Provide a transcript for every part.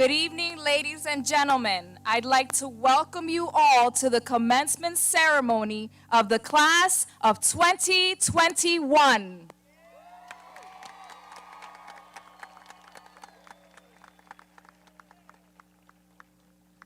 Good evening, ladies and gentlemen. I'd like to welcome you all to the commencement ceremony of the class of 2021.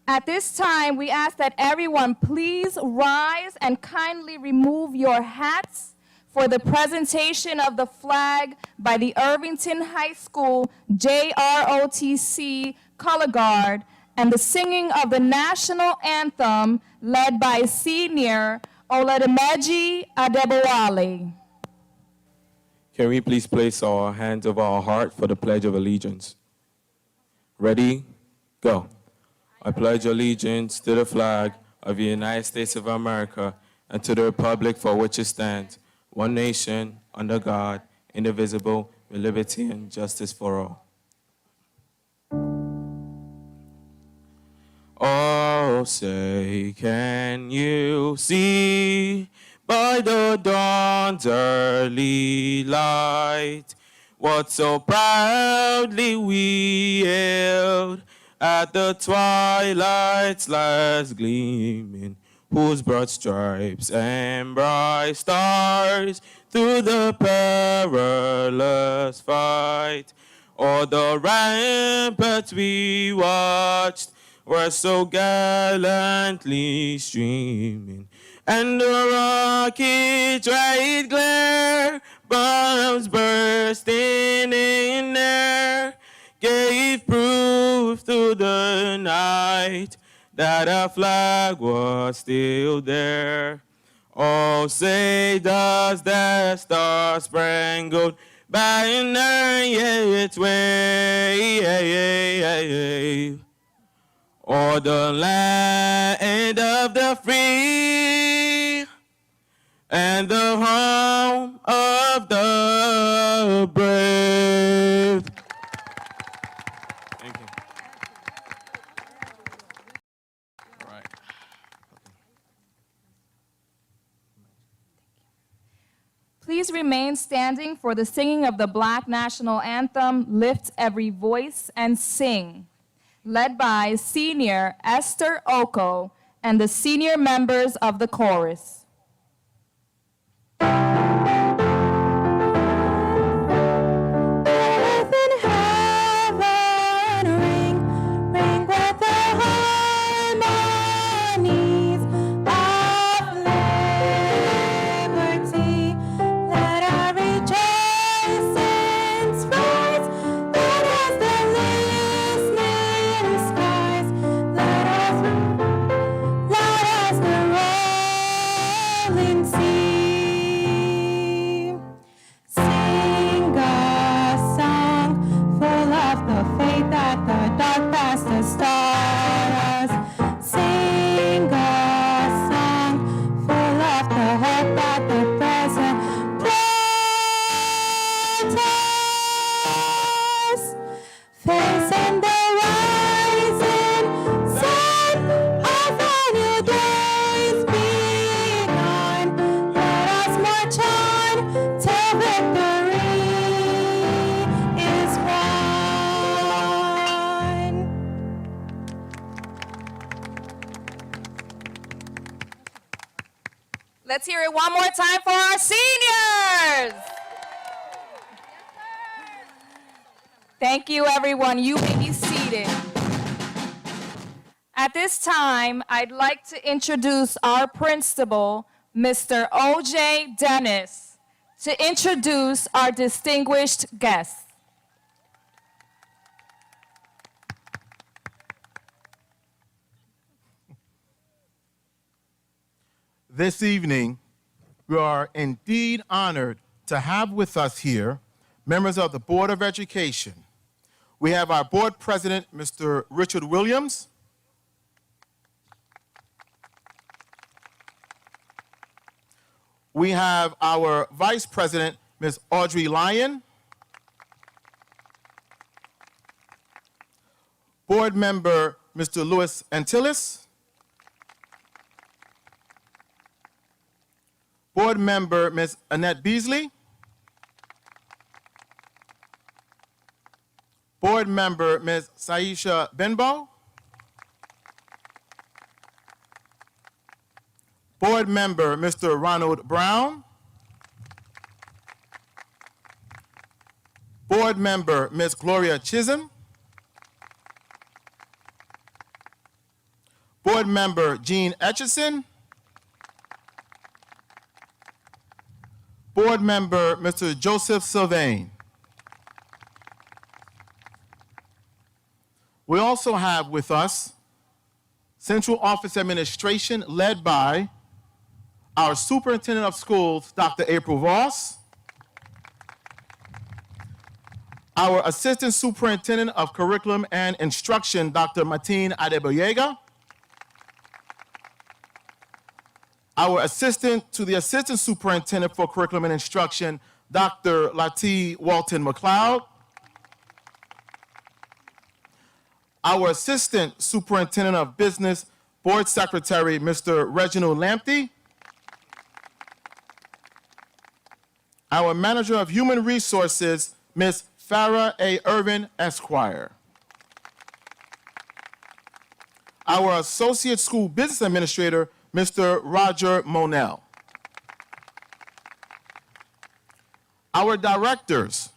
At this time, we ask that everyone please rise and kindly remove your hats for the presentation of the flag by the Irvington High School JROTC Color Guard and the singing of the national anthem led by Senior Oladimeji Adebowale. Can we please place our hands over our heart for the Pledge of Allegiance? Ready? Go. I pledge allegiance to the flag of the United States of America and to the republic for which it stands, one nation, under God, indivisible, with liberty and justice for all. Oh, say, can you see by the dawn's early light what so proudly we hailed at the twilight's last gleaming, whose broad stripes and bright stars through the perilous fight, o'er the ramparts we watched were so gallantly streaming, and the rocket's bright glare, bombs bursting in air, gave proof through the night that our flag was still there. Oh, say does that star-spangled banner yet wave o'er the land of the free and the home of the brave. Thank you. All right. Please remain standing for the singing of the Black National Anthem, Lift Every Voice and Sing, led by Senior Esther Oko and the senior members of the chorus. Let's hear it one more time for our seniors. Thank you, everyone. You may be seated. At this time, I'd like to introduce our principal, Mr. O.J. Dennis, to introduce our distinguished guests. This evening, we are indeed honored to have with us here members of the Board of Education. We have our board president, Mr. Richard Williams. We have our vice president, Ms. Audrey Lyon. Board member, Mr. Louis Antilles. Board member, Ms. Annette Beasley. Board Member Ms. Saisha Benbow. Board Member Mr. Ronald Brown. Board Member Ms. Gloria Chisholm. Board Member Jean Etchison. Board Member Mr. Joseph Sylvain. We also have with us Central Office Administration led by our Superintendent of Schools, Dr. April Voss, our Assistant Superintendent of Curriculum and Instruction, Dr. Martine Adeboyega, our Assistant to the Assistant Superintendent for Curriculum and Instruction, Dr. Lati Walton McLeod, our Assistant Superintendent of Business, Board Secretary, Mr. Reginald Lamptey, our Manager of Human Resources, Ms. Farah A. Irvin, Esquire, our Associate School Business Administrator, Mr. Roger Monell, our Directors,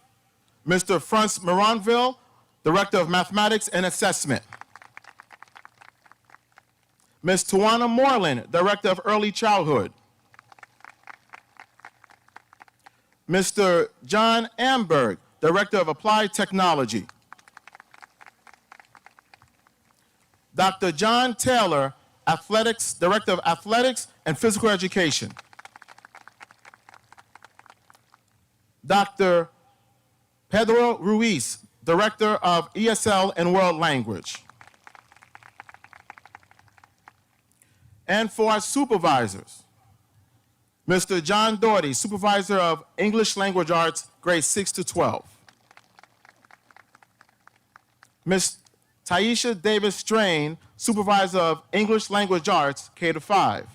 Mr. Franz Moranville, Director of Mathematics and Assessment, Ms. Tawana Moreland, Director of Early Childhood, Mr. John Amberg, Director of Applied Technology, Dr. John Taylor, Director of Athletics and Physical Education, Dr. Pedro Ruiz, Director of ESL and World Language. And for our supervisors, Mr. John Doherty, Supervisor of English Language Arts, grades 6 to 12. Ms. Taisha Davis Strain, Supervisor of English Language Arts, K to 5.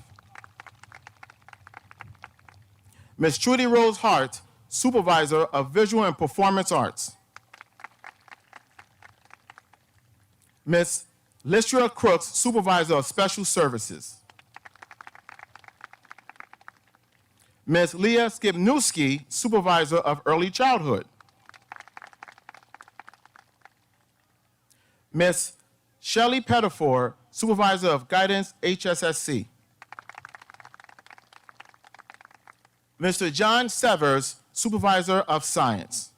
Ms. Trudy Rose Hart, Supervisor of Visual and Performance Arts. Ms. Lystria Crooks, Supervisor of Special Services. Ms. Leah Skibnewski, Supervisor of Early Childhood. Ms. Shelley Pettifor, Supervisor of Guidance, HSSC. Mr. John Severs, Supervisor of Science.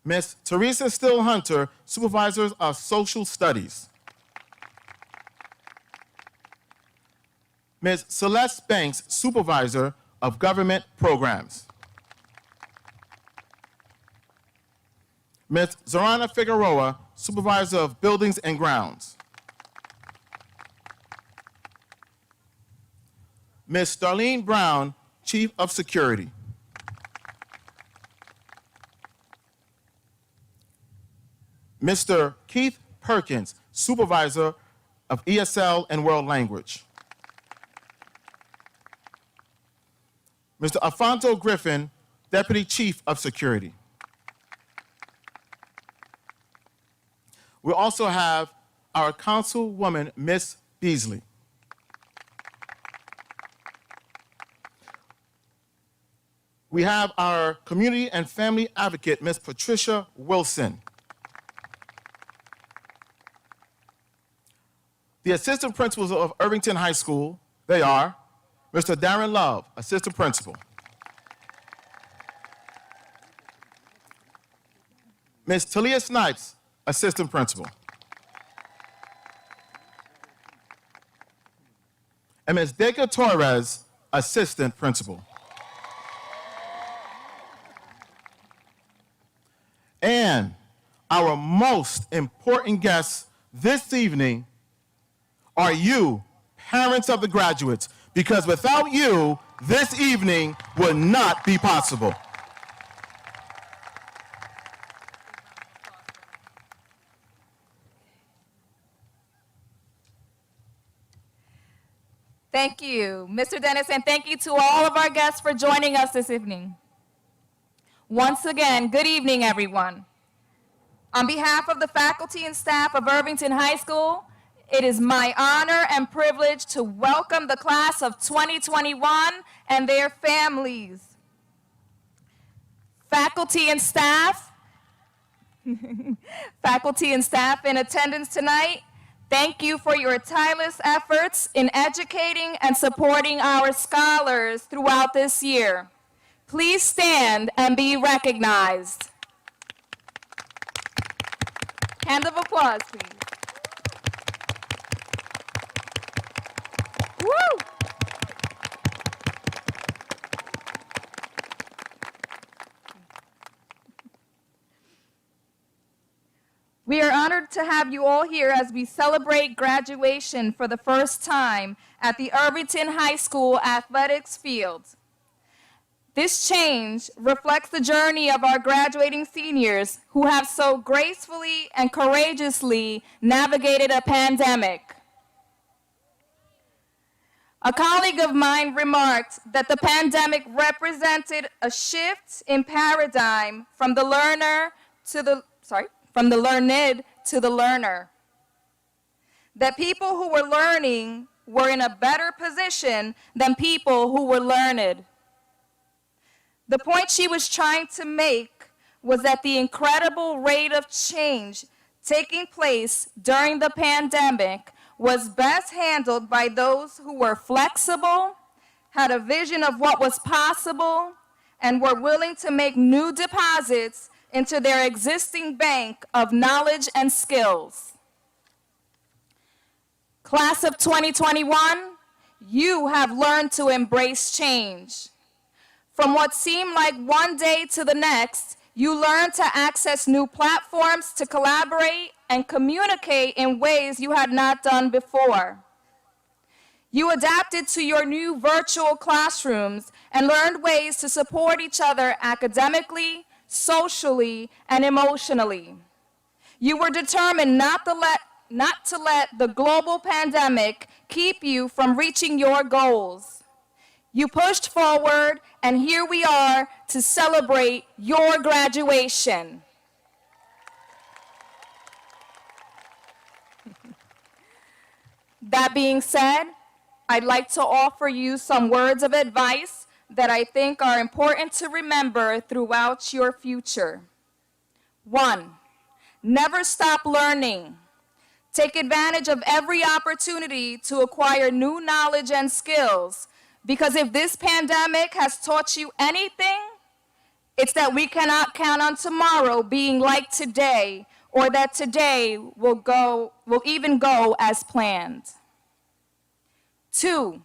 Ms. Teresa Still Hunter, Supervisor of Social Studies. Ms. Celeste Banks, Supervisor of Government Programs. Ms. Zorana Figueroa, Supervisor of Buildings and Grounds. Ms. Darlene Brown, Chief of Security. Mr. Keith Perkins, Supervisor of ESL and World Language. Mr. Alfonso Griffin, Deputy Chief of Security. We also have our Councilwoman, Ms. Beasley. We have our Community and Family Advocate, Ms. Patricia Wilson. The Assistant Principals of Irvington High School, they are Mr. Darren Love, Assistant Principal. Ms. Talia Snipes, Assistant Principal. And Ms. Deka Torres, Assistant Principal. And our most important guests this evening are you, parents of the graduates, because without you, this evening would not be possible. Thank you, Mr. Dennis, and thank you to all of our guests for joining us this evening. Once again, good evening, everyone. On behalf of the faculty and staff of Irvington High School, it is my honor and privilege to welcome the class of 2021 and their families. Faculty and staff in attendance tonight, thank you for your tireless efforts in educating and supporting our scholars throughout this year. Please stand and be recognized. Hand of applause, please. Woo! We are honored to have you all here as we celebrate graduation for the first time at the Irvington High School athletics field. This change reflects the journey of our graduating seniors who have so gracefully and courageously navigated a pandemic. A colleague of mine remarked that the pandemic represented a shift in paradigm from the learned to the learner. That people who were learning were in a better position than people who were learned. The point she was trying to make was that the incredible rate of change taking place during the pandemic was best handled by those who were flexible, had a vision of what was possible, and were willing to make new deposits into their existing bank of knowledge and skills. Class of 2021, you have learned to embrace change. From what seemed like one day to the next, you learned to access new platforms to collaborate and communicate in ways you had not done before. You adapted to your new virtual classrooms and learned ways to support each other academically, socially, and emotionally. You were determined not to let the global pandemic keep you from reaching your goals. You pushed forward, and here we are to celebrate your graduation. That being said, I'd like to offer you some words of advice that I think are important to remember throughout your future. 1, never stop learning. Take advantage of every opportunity to acquire new knowledge and skills, because if this pandemic has taught you anything, it's that we cannot count on tomorrow being like today, or that today will even go as planned. 2,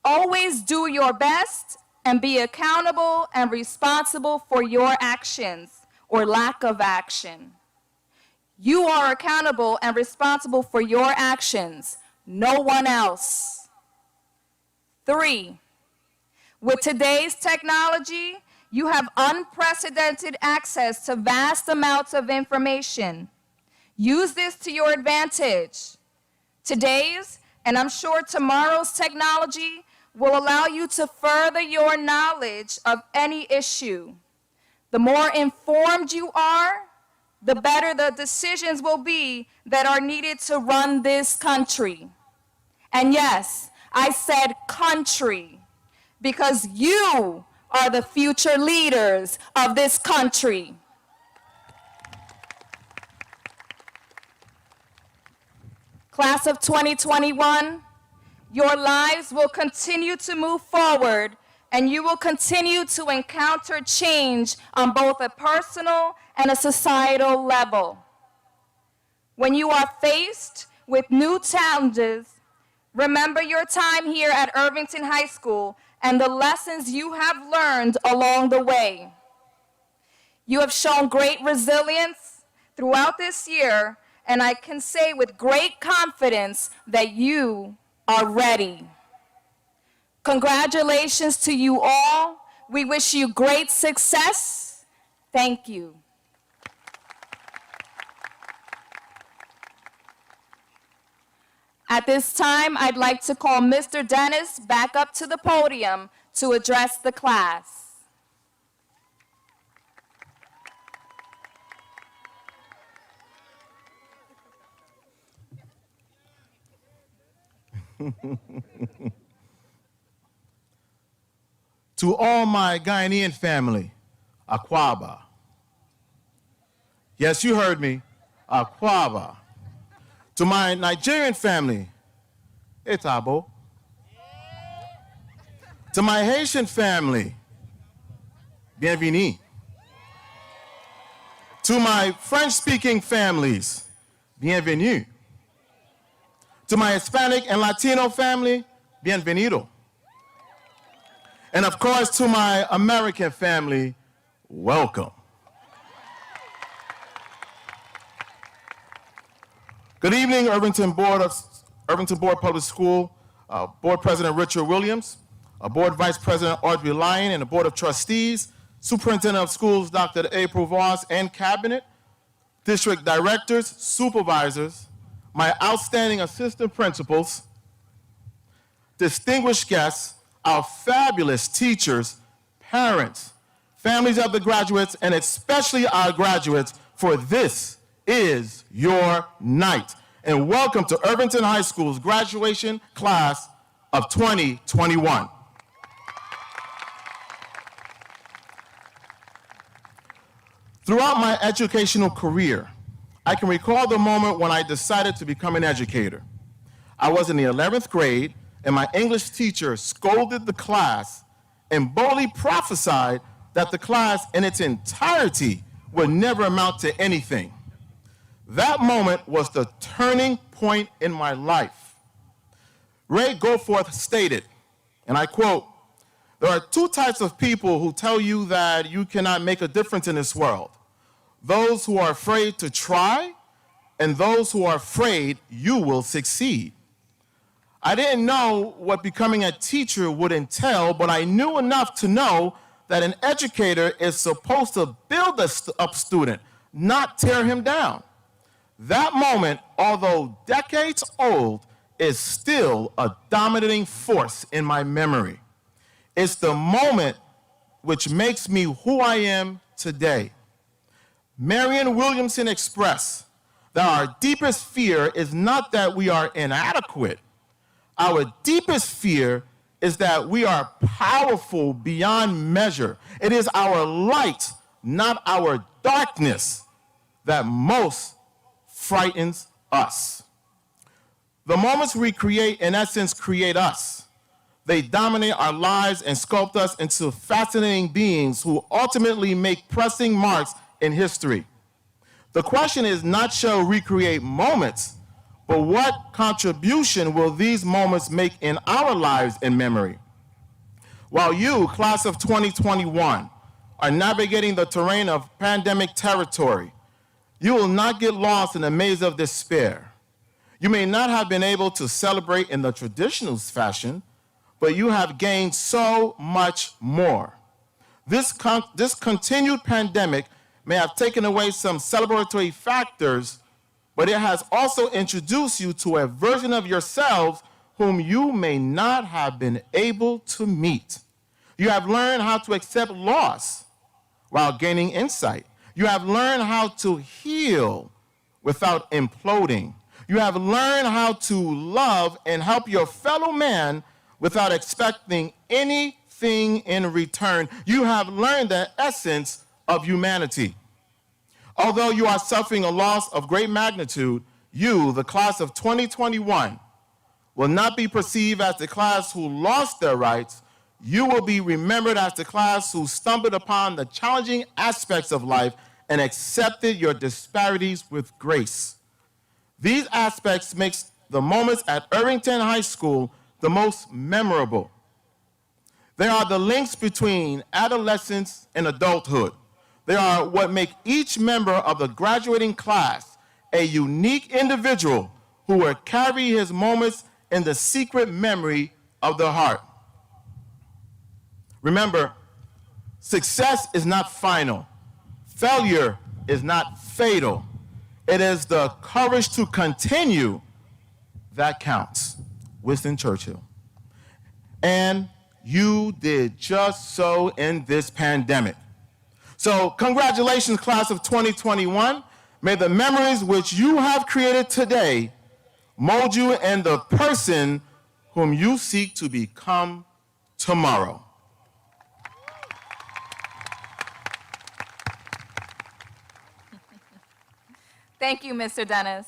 always do your best and be accountable and responsible for your actions or lack of action. You are accountable and responsible for your actions, no one else. 3, with today's technology, you have unprecedented access to vast amounts of information. Use this to your advantage. Today's, and I'm sure tomorrow's technology will allow you to further your knowledge of any issue. The more informed you are, the better the decisions will be that are needed to run this country. And yes, I said country, because you are the future leaders of this country. Class of 2021, your lives will continue to move forward, and you will continue to encounter change on both a personal and a societal level. When you are faced with new challenges, remember your time here at Irvington High School and the lessons you have learned along the way. You have shown great resilience throughout this year, and I can say with great confidence that you are ready. Congratulations to you all. We wish you great success. Thank you. At this time, I'd like to call Mr. Dennis back up to the podium to address the class. To all my Ghanaian family, Akwaba. Yes, you heard me, Akwaba. To my Nigerian family, Etabo. To my Haitian family, Bienvenue. To my French-speaking families, Bienvenue. To my Hispanic and Latino family, Bienvenido. And of course, to my American family, welcome. Good evening, Irvington Board Public School, Board President Richard Williams, Board Vice President Audrey Lyon, and the Board of Trustees, Superintendent of Schools Dr. April Voss, and Cabinet, District Directors, Supervisors, my outstanding assistant principals, distinguished guests, our fabulous teachers, parents, families of the graduates, and especially our graduates, for this is your night. And welcome to Irvington High School's graduation class of 2021. Throughout my educational career, I can recall the moment when I decided to become an educator. I was in the 11th grade, and my English teacher scolded the class and boldly prophesied that the class in its entirety would never amount to anything. That moment was the turning point in my life. Ray Goforth stated, and I quote, "There are two types of people who tell you that you cannot make a difference in this world. Those who are afraid to try, and those who are afraid you will succeed." I didn't know what becoming a teacher would entail, but I knew enough to know that an educator is supposed to build up student, not tear him down. That moment, although decades old, is still a dominating force in my memory. It's the moment which makes me who I am today. Marianne Williamson expressed that our deepest fear is not that we are inadequate. Our deepest fear is that we are powerful beyond measure. It is our light, not our darkness, that most frightens us. The moments we create, in essence, create us. They dominate our lives and sculpt us into fascinating beings who ultimately make pressing marks in history. The question is not shall we recreate moments, but what contribution will these moments make in our lives and memory? While you, class of 2021, are navigating the terrain of pandemic territory, you will not get lost in the maze of despair. You may not have been able to celebrate in the traditional fashion, but you have gained so much more. This continued pandemic may have taken away some celebratory factors, but it has also introduced you to a version of yourselves whom you may not have been able to meet. You have learned how to accept loss while gaining insight. You have learned how to heal without imploding. You have learned how to love and help your fellow man without expecting anything in return. You have learned the essence of humanity. Although you are suffering a loss of great magnitude, you, the class of 2021, will not be perceived as the class who lost their rights. You will be remembered as the class who stumbled upon the challenging aspects of life and accepted your disparities with grace. These aspects make the moments at Irvington High School the most memorable. They are the links between adolescence and adulthood. They are what make each member of the graduating class a unique individual who will carry his moments in the secret memory of the heart. Remember, success is not final. Failure is not fatal. It is the courage to continue that counts. Winston Churchill. And you did just so in this pandemic. So congratulations, class of 2021. May the memories which you have created today mold you in the person whom you seek to become tomorrow. Thank you, Mr. Dennis.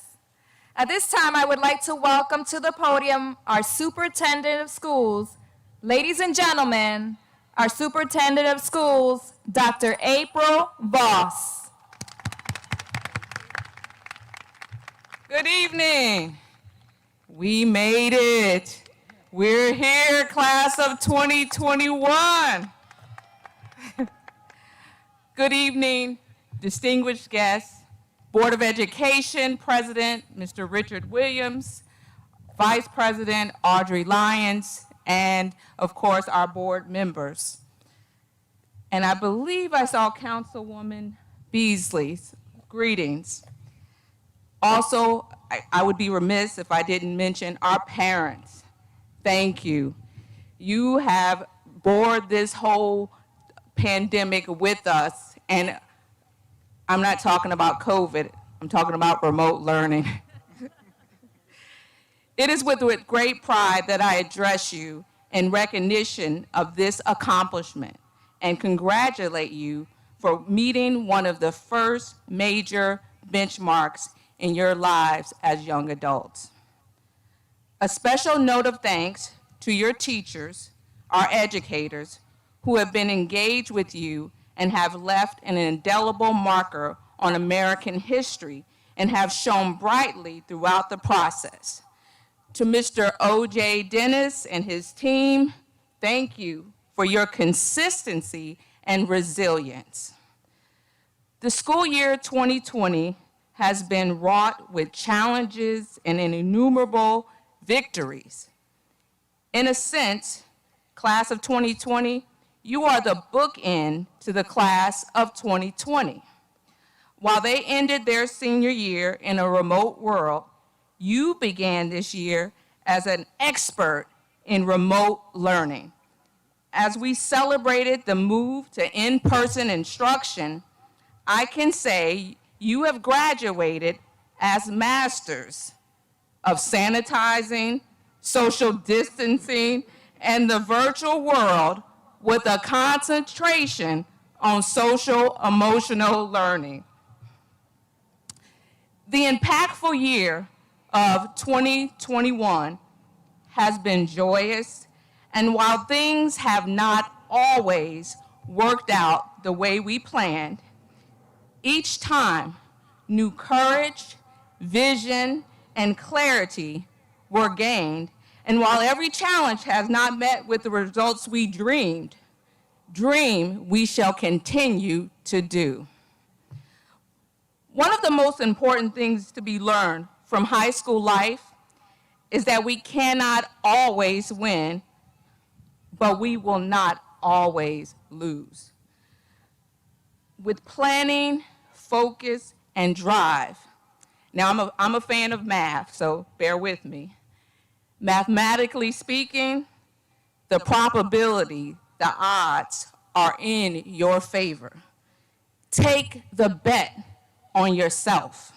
At this time, I would like to welcome to the podium our Superintendent of Schools. Ladies and gentlemen, our Superintendent of Schools, Dr. April Voss. Good evening. We made it. We're here, class of 2021. Good evening, distinguished guests, Board of Education President, Mr. Richard Williams, Vice President Audrey Lyons, and of course, our board members. And I believe I saw Councilwoman Beasley's greetings. Also, I would be remiss if I didn't mention our parents. Thank you. You have bored this whole pandemic with us, and I'm not talking about COVID, I'm talking about remote learning. It is with great pride that I address you in recognition of this accomplishment and congratulate you for meeting one of the first major benchmarks in your lives as young adults. A special note of thanks to your teachers, our educators, who have been engaged with you and have left an indelible marker on American history and have shone brightly throughout the process. To Mr. O.J. Dennis and his team, thank you for your consistency and resilience. The school year 2020 has been wrought with challenges and innumerable victories. In a sense, class of 2020, you are the bookend to the class of 2020. While they ended their senior year in a remote world, you began this year as an expert in remote learning. As we celebrated the move to in-person instruction, I can say you have graduated as masters of sanitizing, social distancing, and the virtual world with a concentration on social emotional learning. The impactful year of 2021 has been joyous, and while things have not always worked out the way we planned, each time new courage, vision, and clarity were gained, and while every challenge has not met with the results we dream, we shall continue to do. One of the most important things to be learned from high school life is that we cannot always win, but we will not always lose. With planning, focus, and drive. Now, I'm a fan of math, so bear with me. Mathematically speaking, the probability, the odds are in your favor. Take the bet on yourself.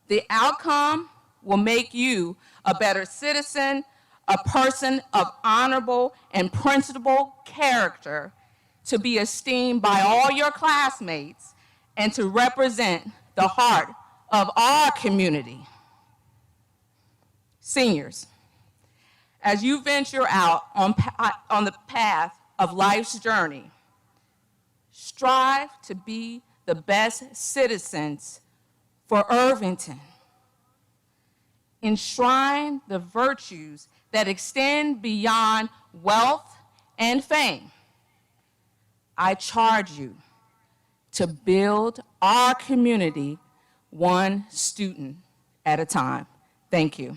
The outcome will make you a better citizen, a person of honorable and principled character, to be esteemed by all your classmates, and to represent the heart of our community. Seniors, as you venture out on the path of life's journey, strive to be the best citizens for Irvington. Enshrine the virtues that extend beyond wealth and fame. I charge you to build our community one student at a time. Thank you.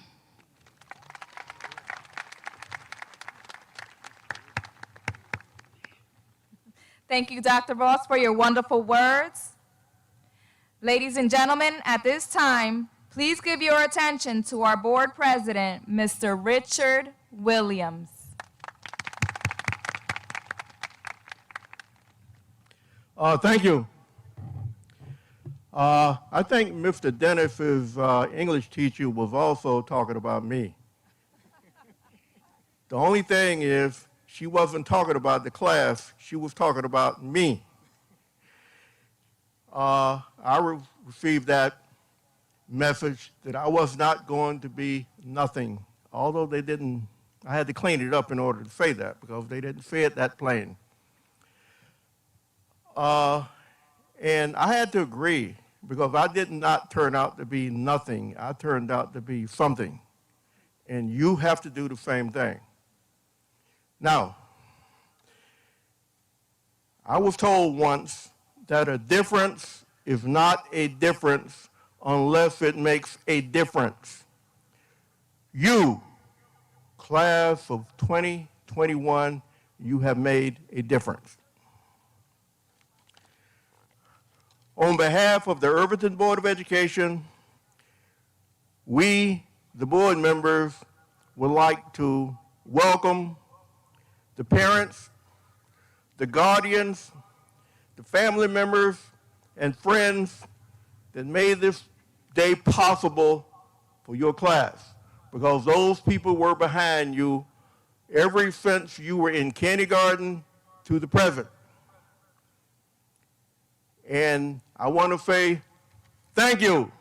Thank you, Dr. Voss, for your wonderful words. Ladies and gentlemen, at this time, please give your attention to our board president, Mr. Richard Williams. Thank you. I think Mr. Dennis's English teacher was also talking about me. The only thing is she wasn't talking about the class, she was talking about me. I received that message that I was not going to be nothing, although they didn't, I had to clean it up in order to say that because they didn't say it that plain. And I had to agree because I did not turn out to be nothing. I turned out to be something. And you have to do the same thing. Now, I was told once that a difference is not a difference unless it makes a difference. You, class of 2021, you have made a difference. On behalf of the Irvington Board of Education, we, the board members, would like to welcome the parents, the guardians, the family members, and friends that made this day possible for your class, because those people were behind you ever since you were in kindergarten to the present. And I want to say thank you.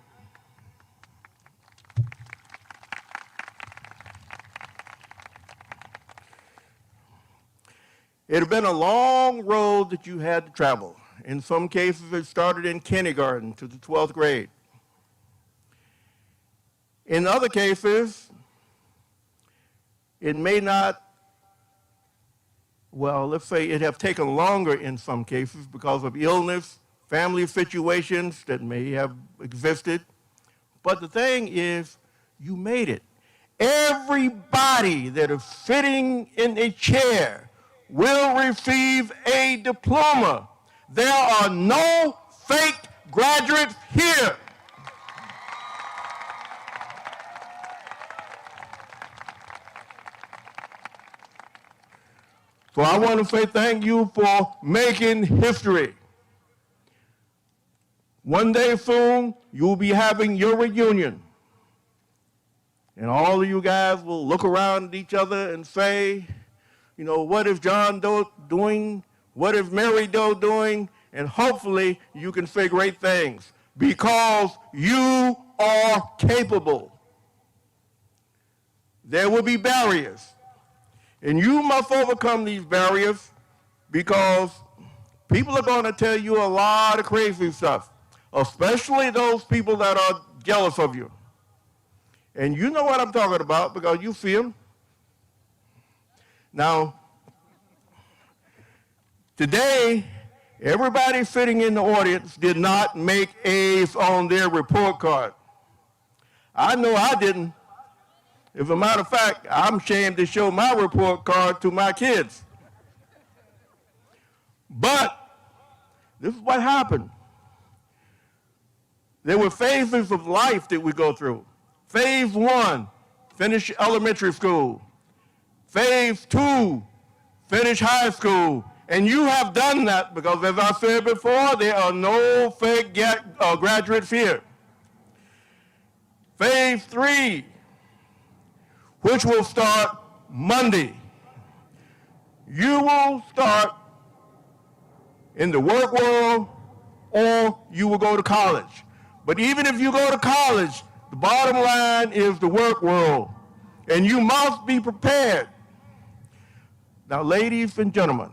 It had been a long road that you had to travel. In some cases, it started in kindergarten to the 12th grade. In other cases, it may not, well, let's say it have taken longer in some cases because of illness, family situations that may have existed. But the thing is, you made it. Everybody that is sitting in a chair will receive a diploma. There are no fake graduates here. So I want to say thank you for making history. One day soon, you'll be having your reunion. And all of you guys will look around at each other and say, you know, what is John Doe doing? What is Mary Doe doing? And hopefully you can say great things because you are capable. There will be barriers. And you must overcome these barriers because people are going to tell you a lot of crazy stuff, especially those people that are jealous of you. And you know what I'm talking about because you see them. Now, today, everybody sitting in the audience did not make A's on their report card. I know I didn't. As a matter of fact, I'm ashamed to show my report card to my kids. But this is what happened. There were phases of life that we go through. Phase 1, finish elementary school. Phase 2, finish high school. And you have done that because, as I said before, there are no fake graduates here. Phase 3, which will start Monday. You will start in the work world or you will go to college. But even if you go to college, the bottom line is the work world. And you must be prepared. Now, ladies and gentlemen,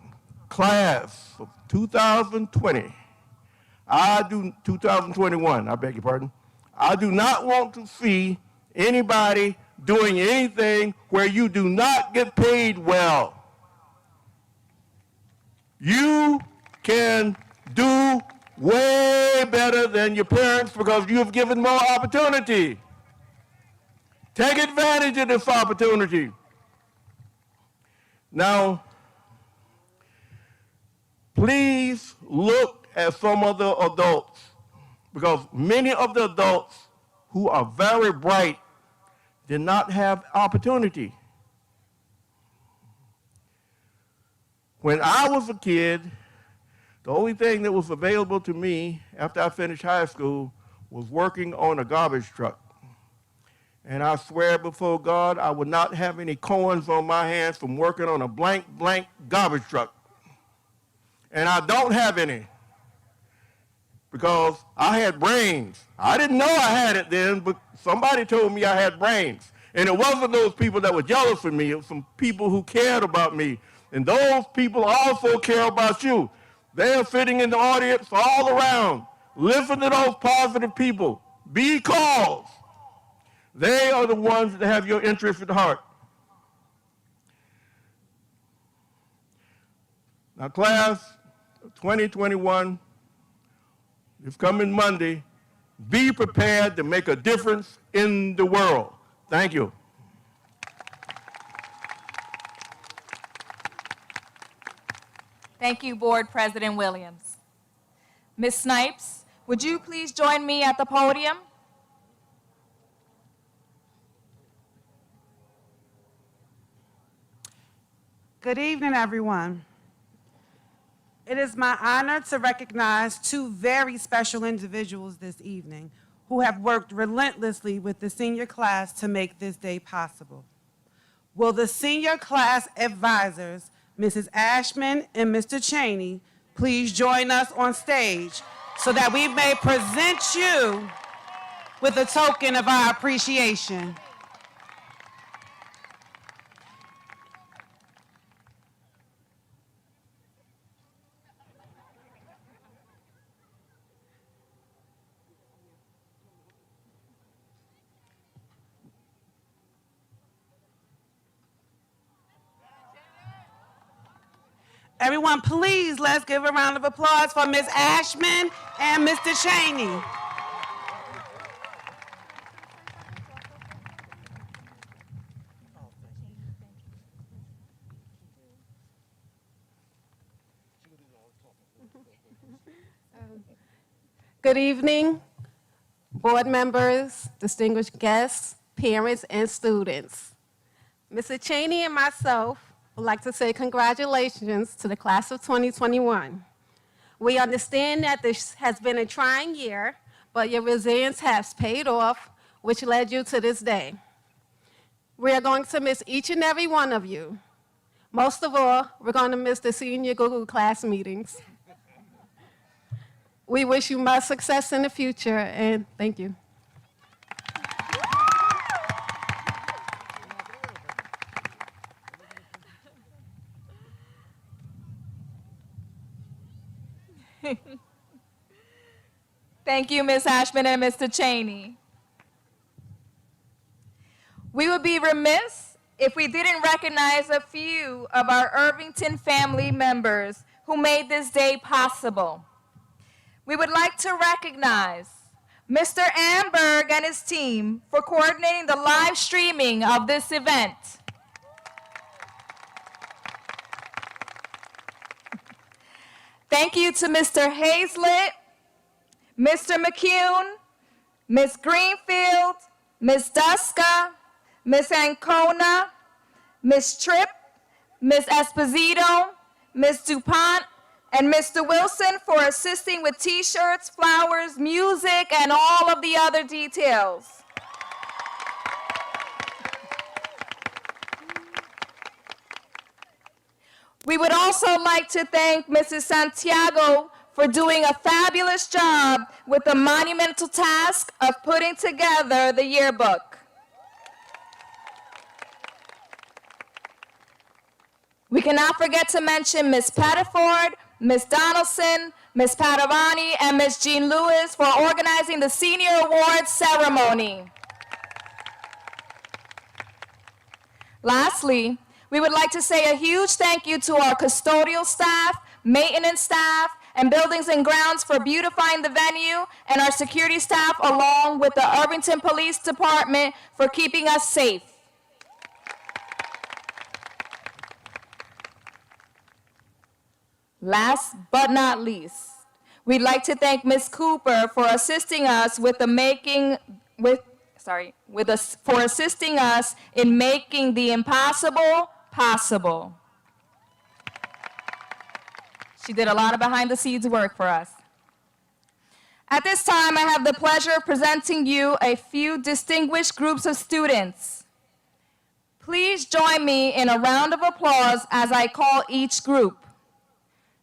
class of 2021, I beg your pardon. I do not want to see anybody doing anything where you do not get paid well. You can do way better than your parents because you have given more opportunity. Take advantage of this opportunity. Now, please look at some of the adults because many of the adults who are very bright did not have opportunity. When I was a kid, the only thing that was available to me after I finished high school was working on a garbage truck. And I swear before God, I would not have any corns on my hands from working on a blank garbage truck. And I don't have any because I had brains. I didn't know I had it then, but somebody told me I had brains. And it wasn't those people that were jealous of me. It was some people who cared about me. And those people also care about you. They are sitting in the audience all around. Listen to those positive people because they are the ones that have your interest at heart. Now, class of 2021, this coming Monday, be prepared to make a difference in the world. Thank you. Thank you, Board President Williams. Ms. Snipes, would you please join me at the podium? Good evening, everyone. It is my honor to recognize two very special individuals this evening who have worked relentlessly with the senior class to make this day possible. Will the senior class advisors, Mrs. Ashman and Mr. Cheney, please join us on stage so that we may present you with a token of our appreciation. Everyone, please, let's give a round of applause for Ms. Ashman and Mr. Cheney. Good evening, board members, distinguished guests, parents, and students. Mr. Cheney and myself would like to say congratulations to the class of 2021. We understand that this has been a trying year, but your resilience has paid off, which led you to this day. We are going to miss each and every one of you. Most of all, we're going to miss the senior Google class meetings. We wish you much success in the future, and thank you. Thank you, Ms. Ashman and Mr. Cheney. We would be remiss if we didn't recognize a few of our Irvington family members who made this day possible. We would like to recognize Mr. Amberg and his team for coordinating the live streaming of this event. Thank you to Mr. Hazlett, Mr. McCune, Ms. Greenfield, Ms. Duska, Ms. Ancona, Ms. Tripp, Ms. Esposito, Ms. DuPont, and Mr. Wilson for assisting with t-shirts, flowers, music, and all of the other details. We would also like to thank Mrs. Santiago for doing a fabulous job with the monumental task of putting together the yearbook. We cannot forget to mention Ms. Pettiford, Ms. Donaldson, Ms. Padavani, and Ms. Jean Lewis for organizing the Senior Awards ceremony. Lastly, we would like to say a huge thank you to our custodial staff, maintenance staff, and buildings and grounds for beautifying the venue, and our security staff along with the Irvington Police Department for keeping us safe. Last but not least, we'd like to thank Ms. Cooper for assisting us with assisting us in making the impossible possible. She did a lot of behind-the-scenes work for us. At this time, I have the pleasure of presenting you a few distinguished groups of students. Please join me in a round of applause as I call each group.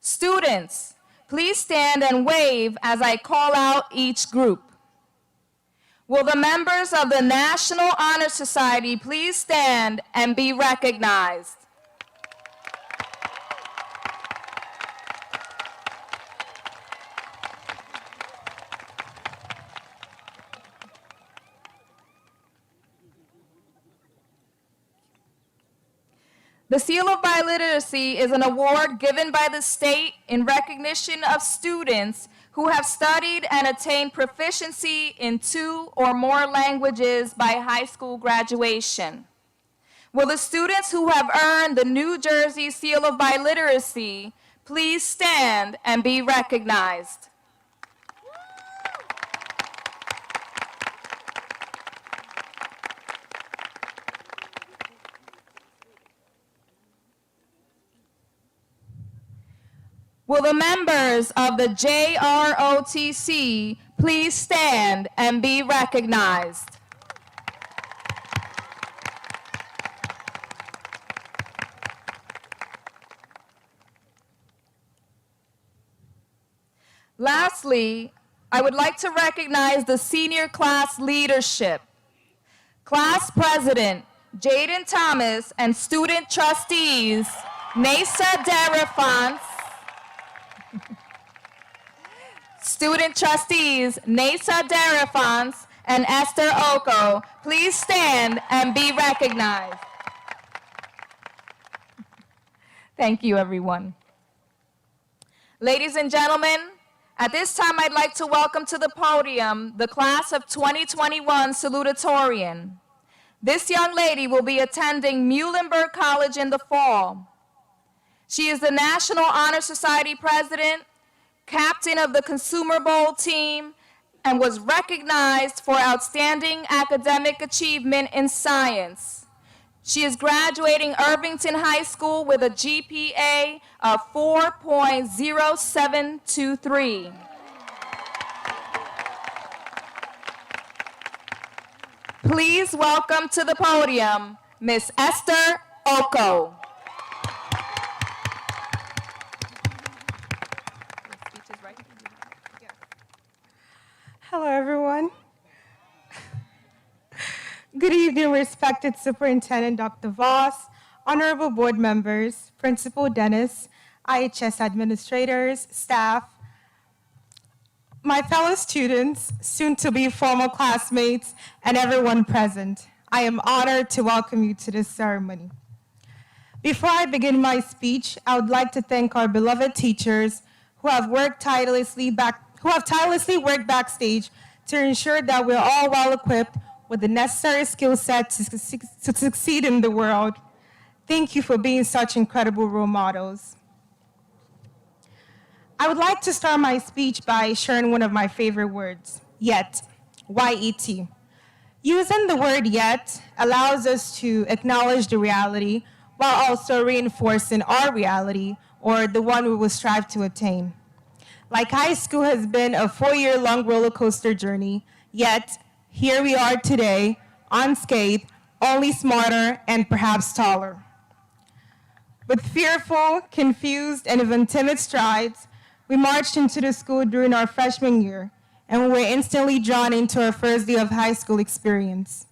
Students, please stand and wave as I call out each group. Will the members of the National Honor Society please stand and be recognized? The Seal of Biliteracy is an award given by the state in recognition of students who have studied and attained proficiency in 2 or more languages by high school graduation. Will the students who have earned the New Jersey Seal of Biliteracy please stand and be recognized? Will the members of the JROTC please stand and be recognized? Lastly, I would like to recognize the senior class leadership. Class President Jaden Thomas and student trustees Nasa Darafont, student trustees Nasa Darafont and Esther Oko, please stand and be recognized. Thank you, everyone. Ladies and gentlemen, at this time I'd like to welcome to the podium the class of 2021 salutatorian. This young lady will be attending Muhlenberg College in the fall. She is the National Honor Society president, captain of the Consumer Bowl team, and was recognized for outstanding academic achievement in science. She is graduating Irvington High School with a GPA of 4.0723. Please welcome to the podium, Miss Esther Oko. Hello, everyone. Good evening, respected Superintendent Dr. Voss, honorable board members, Principal Dennis, IHS administrators, staff, my fellow students, soon-to-be former classmates, and everyone present. I am honored to welcome you to this ceremony. Before I begin my speech, I would like to thank our beloved teachers who have tirelessly worked backstage to ensure that we're all well-equipped with the necessary skill set to succeed in the world. Thank you for being such incredible role models. I would like to start my speech by sharing one of my favorite words, yet, Y-E-T. Using the word yet allows us to acknowledge the reality while also reinforcing our reality, or the one we will strive to attain. Like high school has been a 4-year-long roller coaster journey, yet here we are today, unscathed, only smarter, and perhaps taller. With fearful, confused, and even timid strides, we marched into the school during our freshman year, and we were instantly drawn into our first day of high school experience.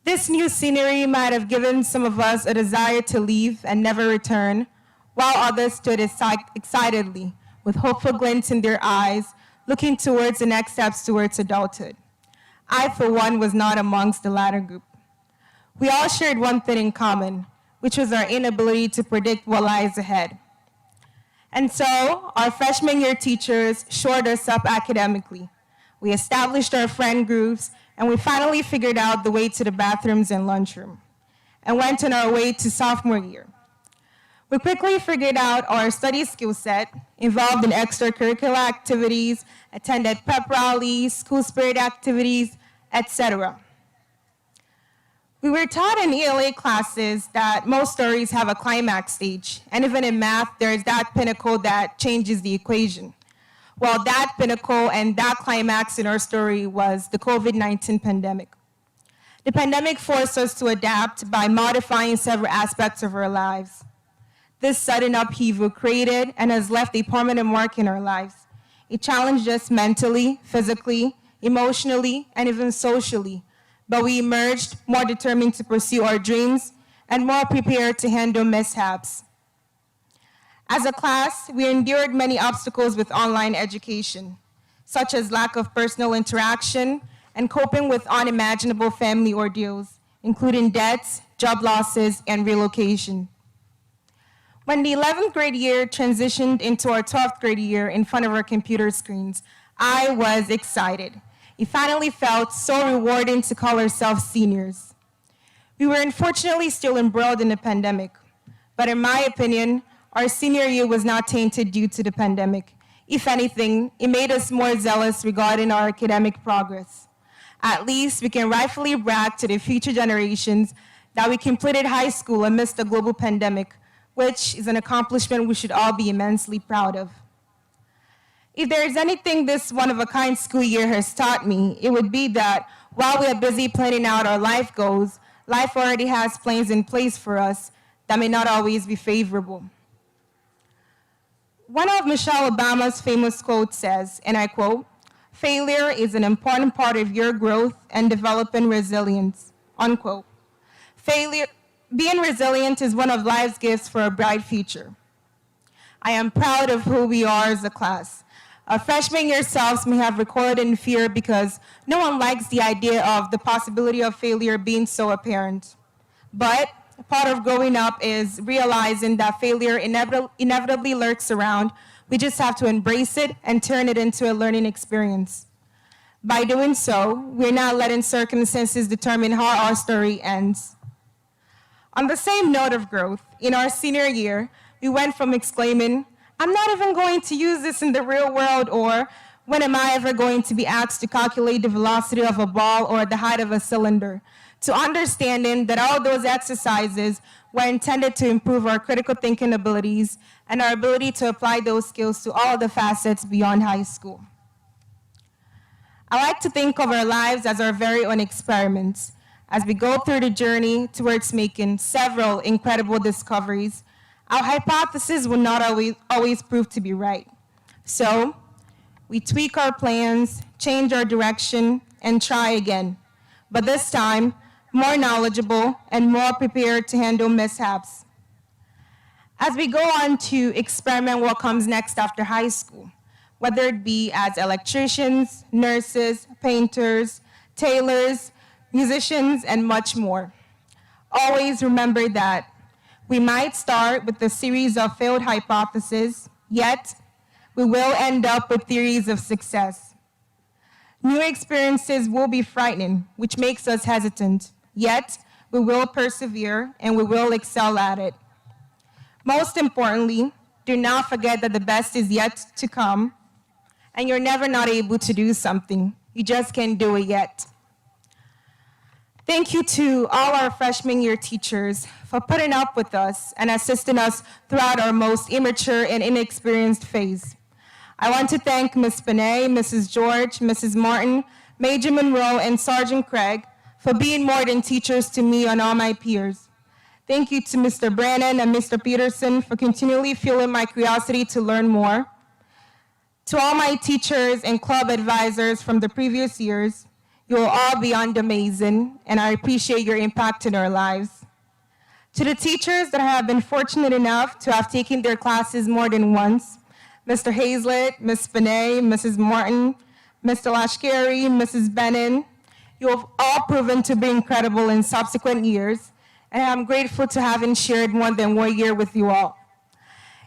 This new scenery might have given some of us a desire to leave and never return, while others stood excitedly, with hopeful glints in their eyes, looking towards the next steps towards adulthood. I, for one, was not amongst the latter group. We all shared one thing in common, which was our inability to predict what lies ahead. And so, our freshman year teachers shored us up academically. We established our friend groups, and we finally figured out the way to the bathrooms and lunchroom, and went on our way to sophomore year. We quickly figured out our study skill set, involved in extracurricular activities, attended pep rallies, school spirit activities, etc. We were taught in ELA classes that most stories have a climax stage, and even in math, there is that pinnacle that changes the equation. Well, that pinnacle and that climax in our story was the COVID-19 pandemic. The pandemic forced us to adapt by modifying several aspects of our lives. This sudden upheaval created and has left a permanent mark in our lives. It challenged us mentally, physically, emotionally, and even socially. But we emerged more determined to pursue our dreams and more prepared to handle mishaps. As a class, we endured many obstacles with online education, such as lack of personal interaction and coping with unimaginable family ordeals, including debts, job losses, and relocation. When the 11th grade year transitioned into our 12th grade year in front of our computer screens, I was excited. It finally felt so rewarding to call ourselves seniors. We were unfortunately still embroiled in the pandemic, but in my opinion, our senior year was not tainted due to the pandemic. If anything, it made us more zealous regarding our academic progress. At least we can rightfully brag to the future generations that we completed high school amidst the global pandemic, which is an accomplishment we should all be immensely proud of. If there is anything this one-of-a-kind school year has taught me, it would be that while we are busy planning out our life goals, life already has plans in place for us that may not always be favorable. One of Michelle Obama's famous quotes says, and I quote, "Failure is an important part of your growth and developing resilience," unquote. Being resilient is one of life's gifts for a bright future. I am proud of who we are as a class. Our freshman year selves may have recoiled in fear because no one likes the idea of the possibility of failure being so apparent. But part of growing up is realizing that failure inevitably lurks around. We just have to embrace it and turn it into a learning experience. By doing so, we're not letting circumstances determine how our story ends. On the same note of growth, in our senior year, we went from exclaiming, "I'm not even going to use this in the real world," or "When am I ever going to be asked to calculate the velocity of a ball or the height of a cylinder?" to understanding that all those exercises were intended to improve our critical thinking abilities and our ability to apply those skills to all the facets beyond high school. I like to think of our lives as our very own experiments. As we go through the journey towards making several incredible discoveries, our hypotheses will not always prove to be right. So, we tweak our plans, change our direction, and try again. But this time, more knowledgeable and more prepared to handle mishaps. As we go on to experiment what comes next after high school, whether it be as electricians, nurses, painters, tailors, musicians, and much more, always remember that we might start with a series of failed hypotheses, yet we will end up with theories of success. New experiences will be frightening, which makes us hesitant, yet we will persevere and we will excel at it. Most importantly, do not forget that the best is yet to come, and you're never not able to do something. You just can't do it yet. Thank you to all our freshman year teachers for putting up with us and assisting us throughout our most immature and inexperienced phase. I want to thank Ms. Benet, Mrs. George, Mrs. Martin, Major Monroe, and Sergeant Craig for being more than teachers to me and all my peers. Thank you to Mr. Brannon and Mr. Peterson for continually fueling my curiosity to learn more. To all my teachers and club advisors from the previous years, you will all beyond amazing, and I appreciate your impact in our lives. To the teachers that I have been fortunate enough to have taken their classes more than once, Mr. Hazlett, Ms. Benet, Mrs. Martin, Mr. Lashkari, Mrs. Bennon, you have all proven to be incredible in subsequent years, and I'm grateful to having shared more than 1 year with you all.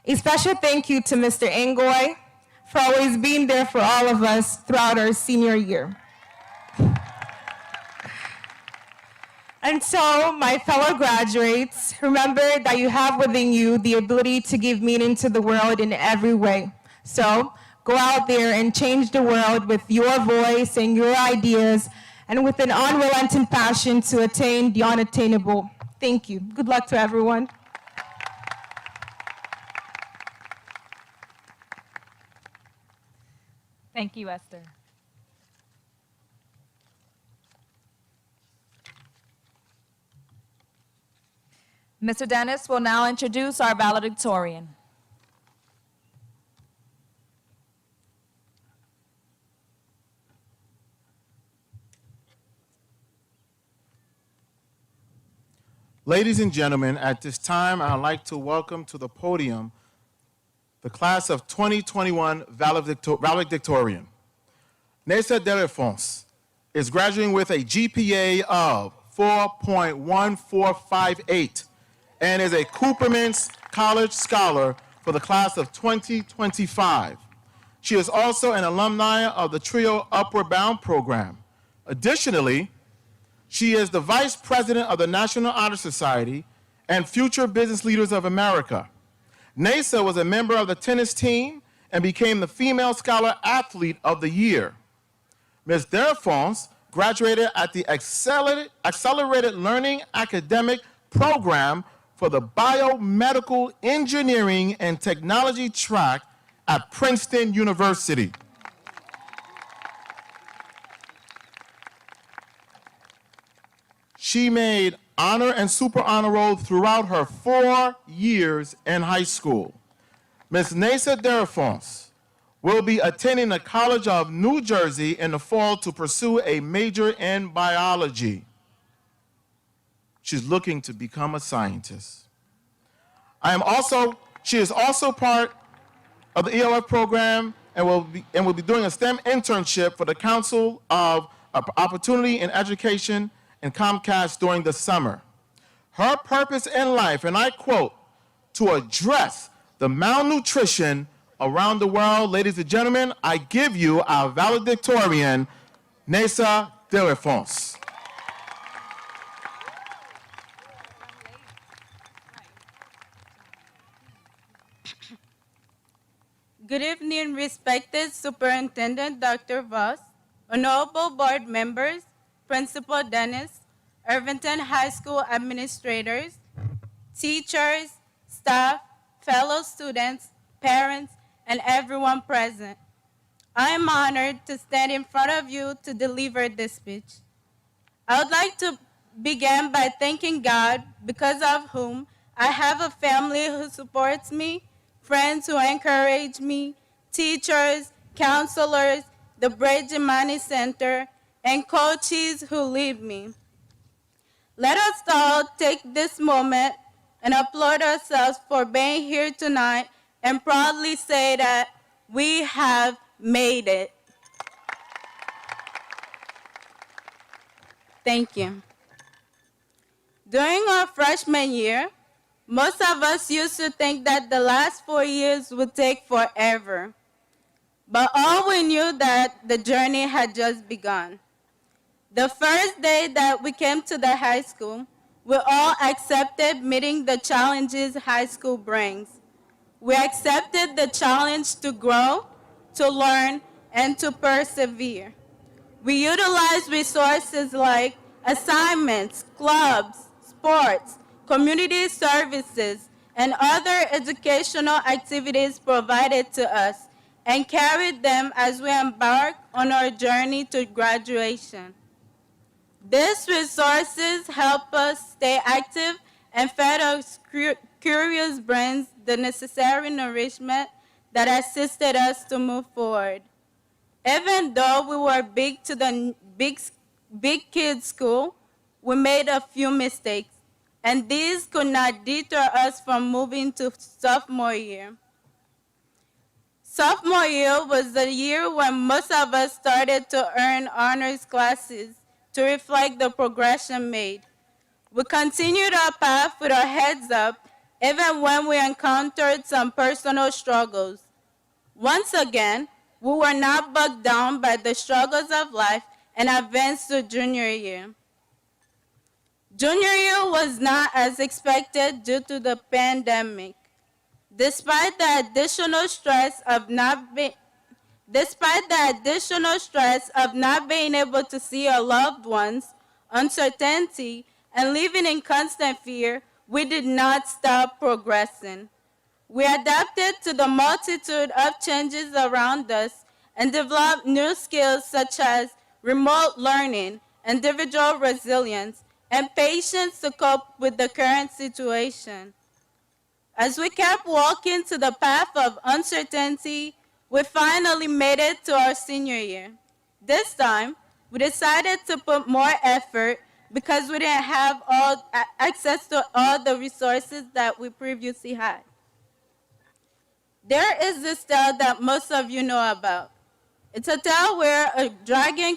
A special thank you to Mr. Ngoy for always being there for all of us throughout our senior year. And so, my fellow graduates, remember that you have within you the ability to give meaning to the world in every way. So, go out there and change the world with your voice and your ideas, and with an unrelenting passion to attain the unattainable. Thank you. Good luck to everyone. Thank you, Esther. Mr. Dennis will now introduce our valedictorian. Ladies and gentlemen, at this time, I'd like to welcome to the podium the class of 2021 valedictorian. Nessa Delefons is graduating with a GPA of 4.1458 and is a Cooperman's College Scholar for the class of 2025. She is also an alumni of the TRIO Upward Bound program. Additionally, she is the Vice President of the National Honor Society and Future Business Leaders of America. Nessa was a member of the tennis team and became the Female Scholar Athlete of the Year. Ms. Delefons graduated at the Accelerated Learning Academic Program for the Biomedical Engineering and Technology track at Princeton University. She made honor and super honor roll throughout her 4 years in high school. Ms. Nessa Delefons will be attending the College of New Jersey in the fall to pursue a major in biology. She's looking to become a scientist. She is also part of the ELF program and will be doing a STEM internship for the Council of Opportunity in Education and Comcast during the summer. Her purpose in life, and I quote, to address the malnutrition around the world. Ladies and gentlemen, I give you our valedictorian, Nessa Delefons. Good evening, respected Superintendent Dr. Voss, honorable board members, Principal Dennis, Irvington High School administrators, teachers, staff, fellow students, parents, and everyone present. I am honored to stand in front of you to deliver this speech. I would like to begin by thanking God, because of whom I have a family who supports me, friends who encourage me, teachers, counselors, the Bridge Imani Center, and coaches who lead me. Let us all take this moment and applaud ourselves for being here tonight and proudly say that we have made it. Thank you. During our freshman year, most of us used to think that the last 4 years would take forever. But all we knew that the journey had just begun. The first day that we came to the high school, we all accepted meeting the challenges high school brings. We accepted the challenge to grow, to learn, and to persevere. We utilized resources like assignments, clubs, sports, community services, and other educational activities provided to us, and carried them as we embark on our journey to graduation. These resources help us stay active and fed our curious brains the necessary nourishment that assisted us to move forward. Even though we were big to the big kids school, we made a few mistakes, and these could not deter us from moving to sophomore year. Sophomore year was the year when most of us started to earn honors classes to reflect the progression made. We continued our path with our heads up, even when we encountered some personal struggles. Once again, we were not bogged down by the struggles of life and advanced to junior year. Junior year was not as expected due to the pandemic. Despite the additional stress of not being able to see our loved ones, uncertainty, and living in constant fear, we did not stop progressing. We adapted to the multitude of changes around us and develop new skills such as remote learning, individual resilience, and patience to cope with the current situation. As we kept walking to the path of uncertainty, we finally made it to our senior year. This time, we decided to put more effort because we didn't have access to all the resources that we previously had. There is this tale that most of you know about. It's a tale where a dragon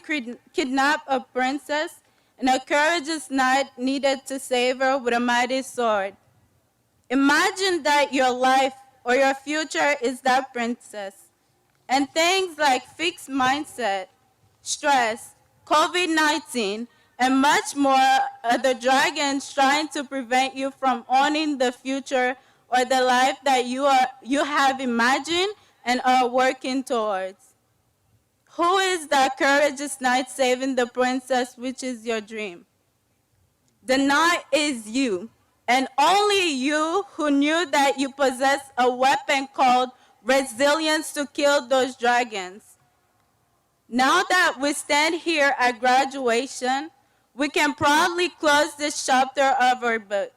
kidnapped a princess and a courageous knight needed to save her with a mighty sword. Imagine that your life or your future is that princess, and things like fixed mindset, stress, COVID-19, and much more are the dragons trying to prevent you from owning the future or the life that you have imagined and are working towards. Who is that courageous knight saving the princess, which is your dream? The knight is you, and only you who knew that you possess a weapon called resilience to kill those dragons. Now that we stand here at graduation, we can proudly close this chapter of our book.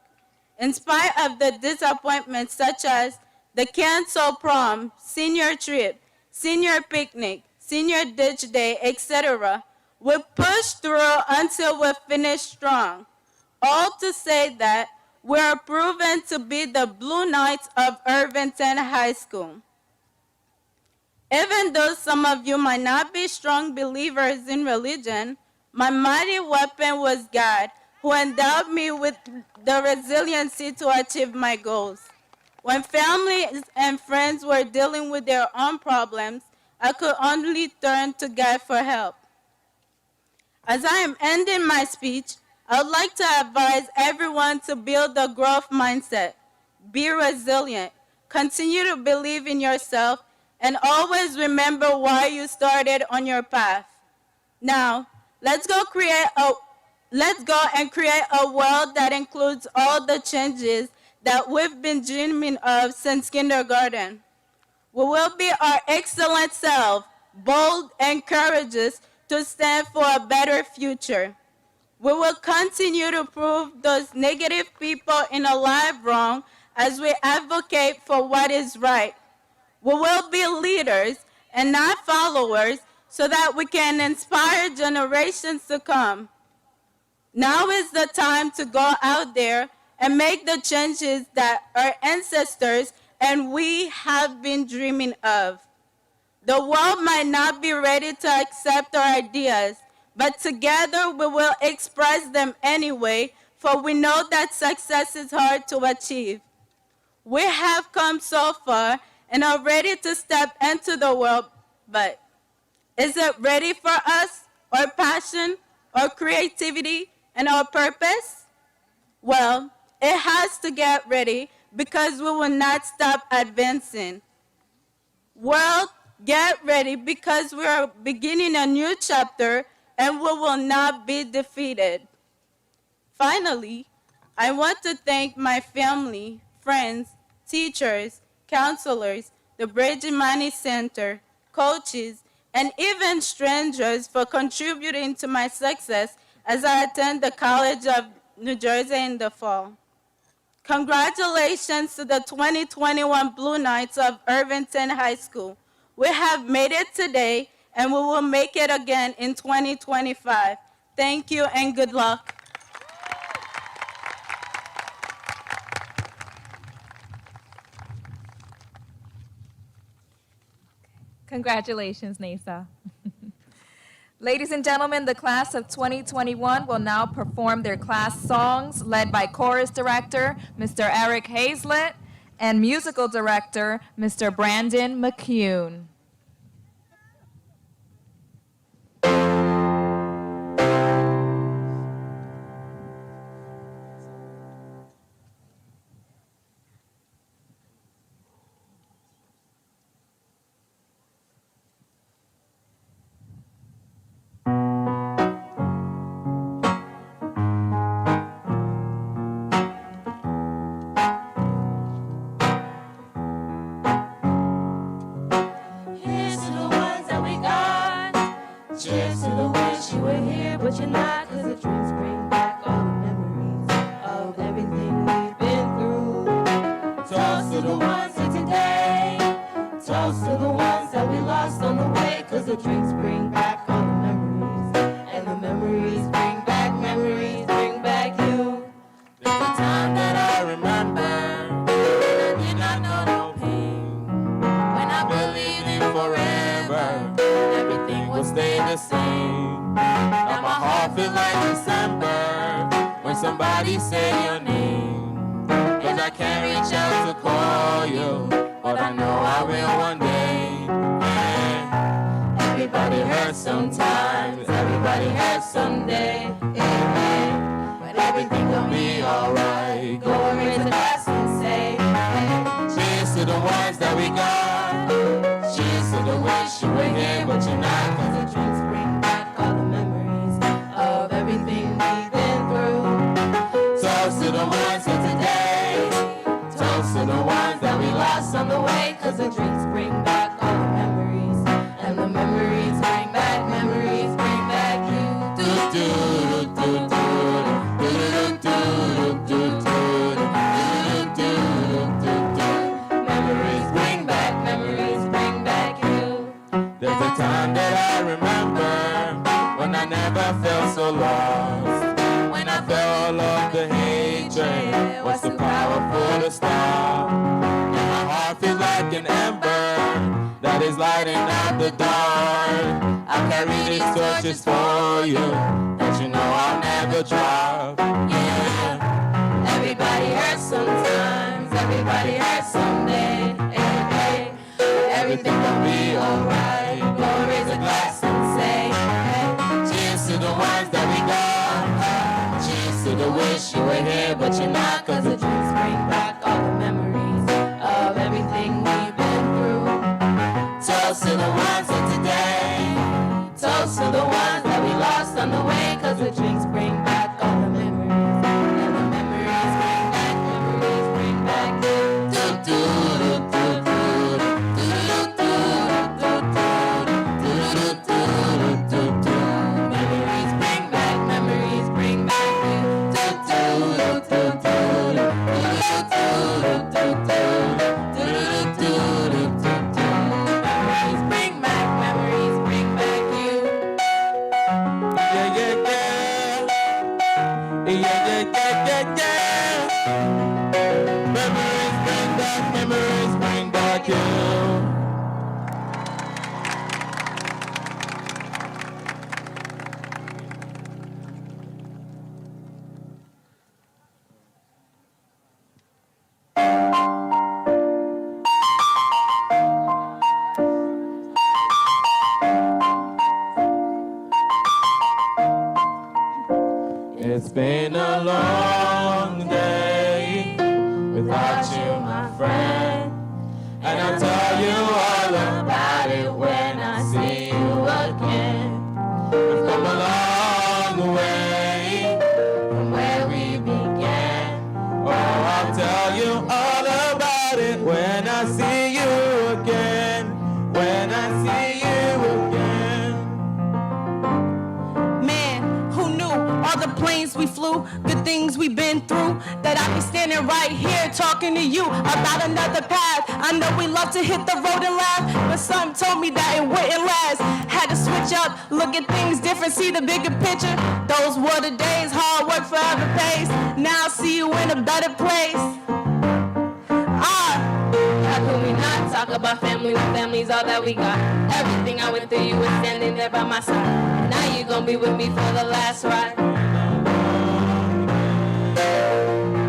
In spite of the disappointments such as the canceled prom, senior trip, senior picnic, senior ditch day, etc., we pushed through until we finished strong. All to say that we are proven to be the Blue Knights of Irvington High School. Even though some of you might not be strong believers in religion, my mighty weapon was God, who endowed me with the resiliency to achieve my goals. When families and friends were dealing with their own problems, I could only turn to God for help. As I am ending my speech, I would like to advise everyone to build a growth mindset. Be resilient, continue to believe in yourself, and always remember why you started on your path. Now, let's go and create a world that includes all the changes that we've been dreaming of since kindergarten. We will be our excellent self, bold and courageous to stand for a better future. We will continue to prove those negative people in our life wrong as we advocate for what is right. We will be leaders and not followers so that we can inspire generations to come. Now is the time to go out there and make the changes that our ancestors and we have been dreaming of. The world might not be ready to accept our ideas, but together we will express them anyway, for we know that success is hard to achieve. We have come so far and are ready to step into the world, but is it ready for us, our passion, our creativity, and our purpose? Well, it has to get ready because we will not stop advancing. World, get ready because we are beginning a new chapter and we will not be defeated. Finally, I want to thank my family, friends, teachers, counselors, the Bridgemani Center, coaches, and even strangers for contributing to my success as I attend the College of New Jersey in the fall. Congratulations to the 2021 Blue Knights of Irvington High School. We have made it today, and we will make it again in 2025. Thank you and good luck. Congratulations, Nasa. Ladies and gentlemen, the class of 2021 will now perform their class songs led by chorus director, Mr. Eric Hazlett, and musical director, Mr. Brandon McCune. but you're not, 'cause the drinks bring back all the memories of everything we've been through. Toast to the ones here today, toast to the ones that we lost on the way, 'cause the drinks bring back all the memories, and the memories bring back you. There's a time that I remember when I did not know no pain, when I believed in forever, everything would stay the same. Now my heart feels like December when somebody say your name, and I can't reach out to call you, but I know I will one day. Yeah. Everybody hurts sometimes, everybody hurts someday. Yeah. But everything gon' be alright. Go and raise a glass and say, hey. Cheers to the ones that we got. Cheers to the wish you were here, but you're not, 'cause the drinks bring back all the memories of everything we've been through. Toast to the ones here today, toast to the ones that we lost on the way, 'cause the drinks bring back all the memories, and the memories bring back you. Do do do do do do do do do do do do. Memories bring back you. There's a time that I remember when I never felt so lost, when I felt all of the hatred was too powerful to stop, and my heart feels like an ember that is lighting up the dark. I'll carry these torches for you that you know I'll never drop. Yeah. Everybody hurts sometimes, everybody hurts someday. Hey, hey. Everything gon' be alright. Go raise a glass and say, hey. Cheers to the ones that we got. Cheers to the wish you were here, but you're not, 'cause the drinks bring back all the memories of everything we've been through. Toast to the ones here today, toast to the ones that we lost on the way, 'cause the drinks bring back all the memories, and the memories bring back you. Do do do do do do do do do do do do. Memories bring back you. Do do do do do do do do. Memories bring back you. It's been a long day without you, my friend, and I'll tell you all about it when I see you again. We've come a long way from where we began. Oh, I'll tell you all about it when I see you again. When I see you again. Man, who knew all the planes we flew, good things we've been through, that I'd be standing right here talking to you about another path. I know we love to hit the road and laugh, but some told me that it wouldn't last. Had to switch up, look at things different, see the bigger picture. Those were the days, hard work forever pays. Now I see you in a better place. How could we not talk about family when family's all that we got? Everything I went through, you were standing there by my side. Now you gon' be with me for the last ride.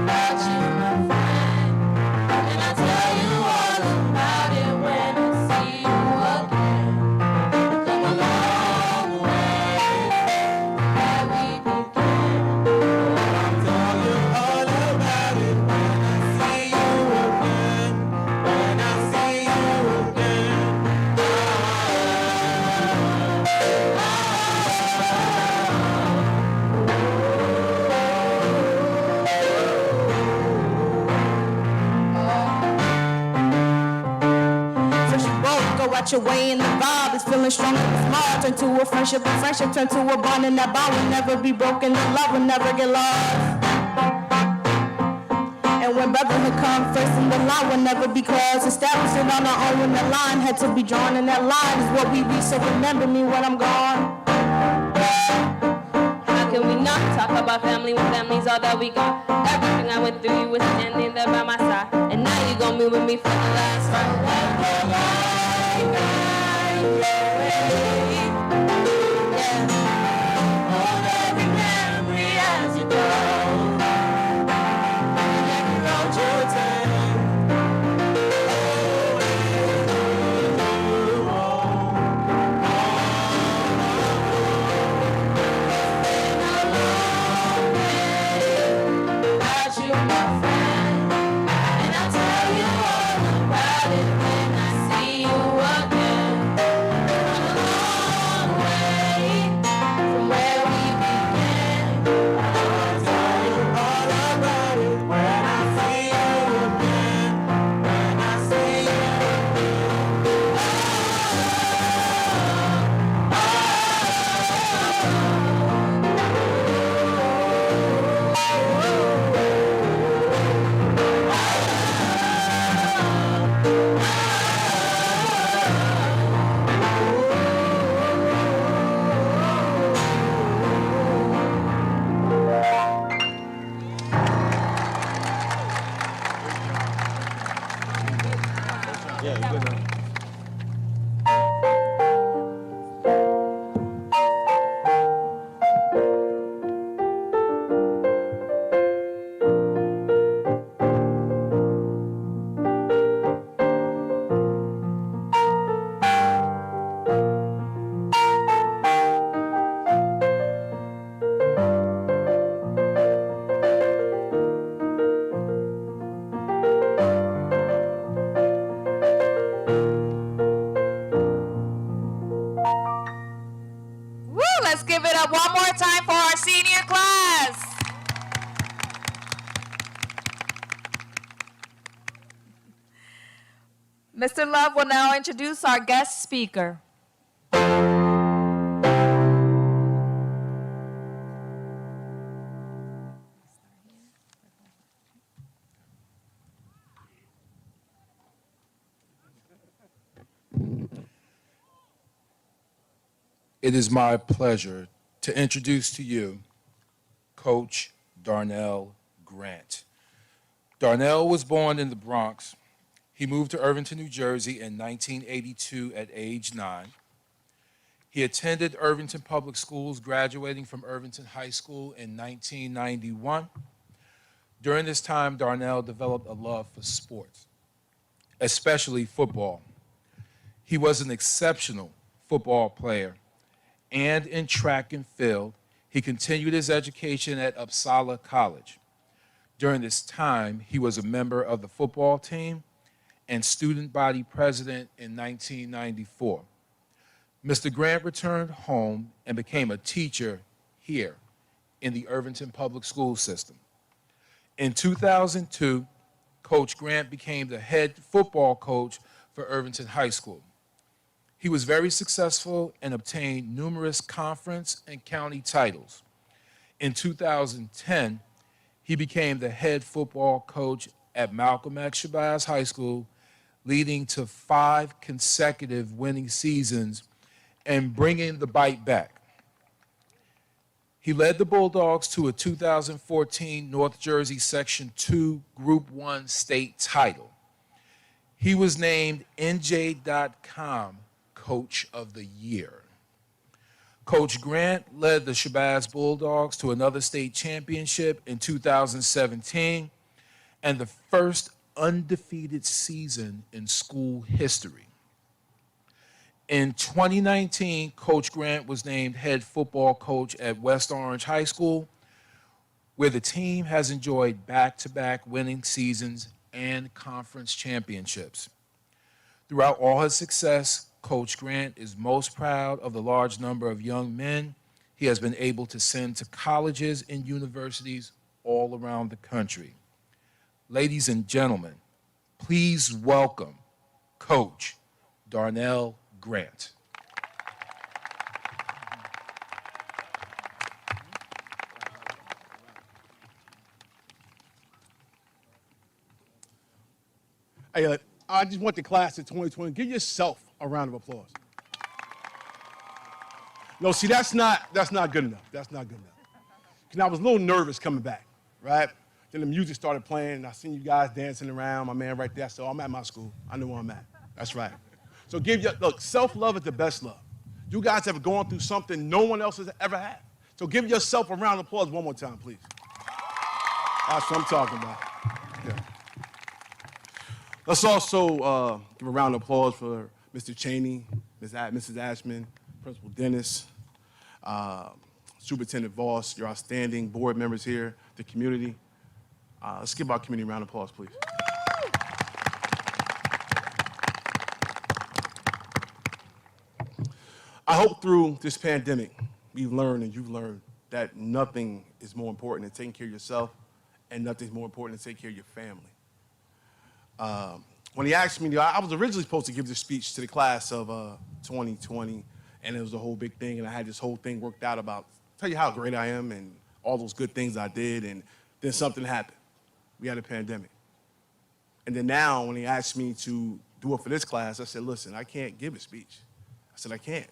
About you, my friend, and I'll tell you all about it when I see you again. Come a long way where we began. I'll tell you all about it when I see you again. When I see you again. go out your way and the vibe is feeling strong and small. Turn to a friendship and friendship turn to a bond, and that bond will never be broken. The love will never get lost. And when brotherhood comes first in the line will never be crossed. Establishing on our own when the line had to be drawn, and that line is what we reach. So remember me when I'm gone. How can we not talk about family when family's all that we got? Everything I went through, you were standing there by my side, and now you gon' be with me for the last ride. Hold every memory as you go. Every road you take. Without you, my friend, and I'll tell you all about it when I see you again. Come a long way from where we began. I'll tell you all about it when I see you again. When I see you Woo! Let's give it up one more time for our senior class. Mr. Love will now introduce our guest speaker. It is my pleasure to introduce to you Coach Darnell Grant. Darnell was born in the Bronx. He moved to Irvington, New Jersey in 1982 at age 9. He attended Irvington Public Schools, graduating from Irvington High School in 1991. During this time, Darnell developed a love for sports, especially football. He was an exceptional football player, and in track and field, he continued his education at Uppsala College. During this time, he was a member of the football team and student body president in 1994. Mr. Grant returned home and became a teacher here in the Irvington Public School system. In 2002, Coach Grant became the head football coach for Irvington High School. He was very successful and obtained numerous conference and county titles. In 2010, he became the head football coach at Malcolm X Shabazz High School, leading to 5 consecutive winning seasons and bringing the bite back. He led the Bulldogs to a 2014 North Jersey Section 2 Group 1 state title. He was named NJ.com Coach of the Year. Coach Grant led the Shabazz Bulldogs to another state championship in 2017 and the first undefeated season in school history. In 2019, Coach Grant was named head football coach at West Orange High School, where the team has enjoyed back-to-back winning seasons and conference championships. Throughout all his success, Coach Grant is most proud of the large number of young men he has been able to send to colleges and universities all around the country. Ladies and gentlemen, please welcome Coach Darnell Grant. Hey, I just want the class of 2020, give yourself a round of applause. No, see, that's not good enough. That's not good enough. Because I was a little nervous coming back, right? Then the music started playing, and I seen you guys dancing around, my man right there. So I'm at my school. I know where I'm at. That's right. So look, self-love is the best love. You guys have gone through something no one else has ever had. So give yourself a round of applause one more time, please. That's what I'm talking about. Yeah. Let's also give a round of applause for Mr. Cheney, Mrs. Ashman, Principal Dennis, Superintendent Voss, your outstanding board members here, the community. Let's give our community a round of applause, please. I hope through this pandemic, we've learned and you've learned that nothing is more important than taking care of yourself, and nothing's more important than taking care of your family. When he asked me, I was originally supposed to give this speech to the class of 2020, and it was a whole big thing, and I had this whole thing worked out about, tell you how great I am and all those good things I did, and then something happened. We had a pandemic. And then now, when he asked me to do it for this class, I said, listen, I can't give a speech. I said, I can't.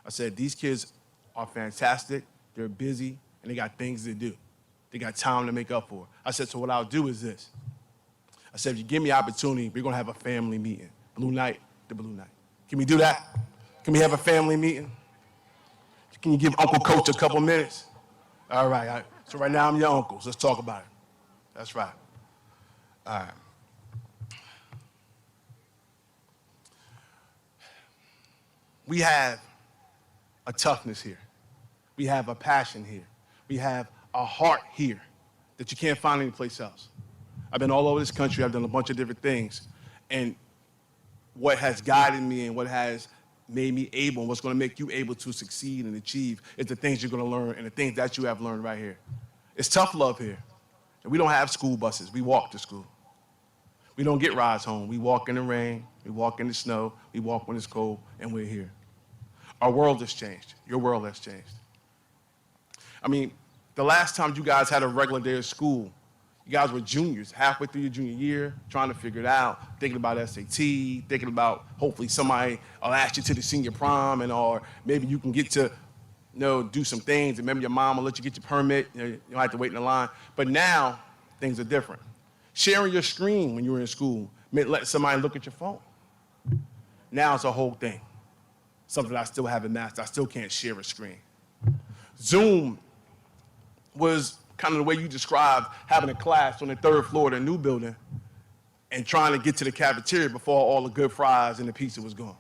I said, these kids are fantastic, they're busy, and they got things to do. They got time to make up for. I said, so what I'll do is this. I said, if you give me opportunity, we're gonna have a family meeting. Blue night to blue night. Can we do that? Can we have a family meeting? Can you give Uncle Coach a couple minutes? All right, so right now I'm your uncle, so let's talk about it. That's right. All right. We have a toughness here. We have a passion here. We have a heart here that you can't find anyplace else. I've been all over this country. I've done a bunch of different things. And what has guided me and what has made me able and what's going to make you able to succeed and achieve is the things you're going to learn and the things that you have learned right here. It's tough love here. And we don't have school buses. We walk to school. We don't get rides home. We walk in the rain. We walk in the snow. We walk when it's cold, and we're here. Our world has changed. Your world has changed. I mean, the last time you guys had a regular day of school, you guys were juniors, halfway through your junior year, trying to figure it out, thinking about SAT, thinking about hopefully somebody will ask you to the senior prom, or maybe you can get to do some things, and maybe your mom will let you get your permit. You don't have to wait in the line. But now, things are different. Sharing your screen when you were in school meant letting somebody look at your phone. Now it's a whole thing. Something I still haven't mastered. I still can't share a screen. Zoom was kind of the way you described having a class on the 3rd floor of the new building and trying to get to the cafeteria before all the good fries and the pizza was gone.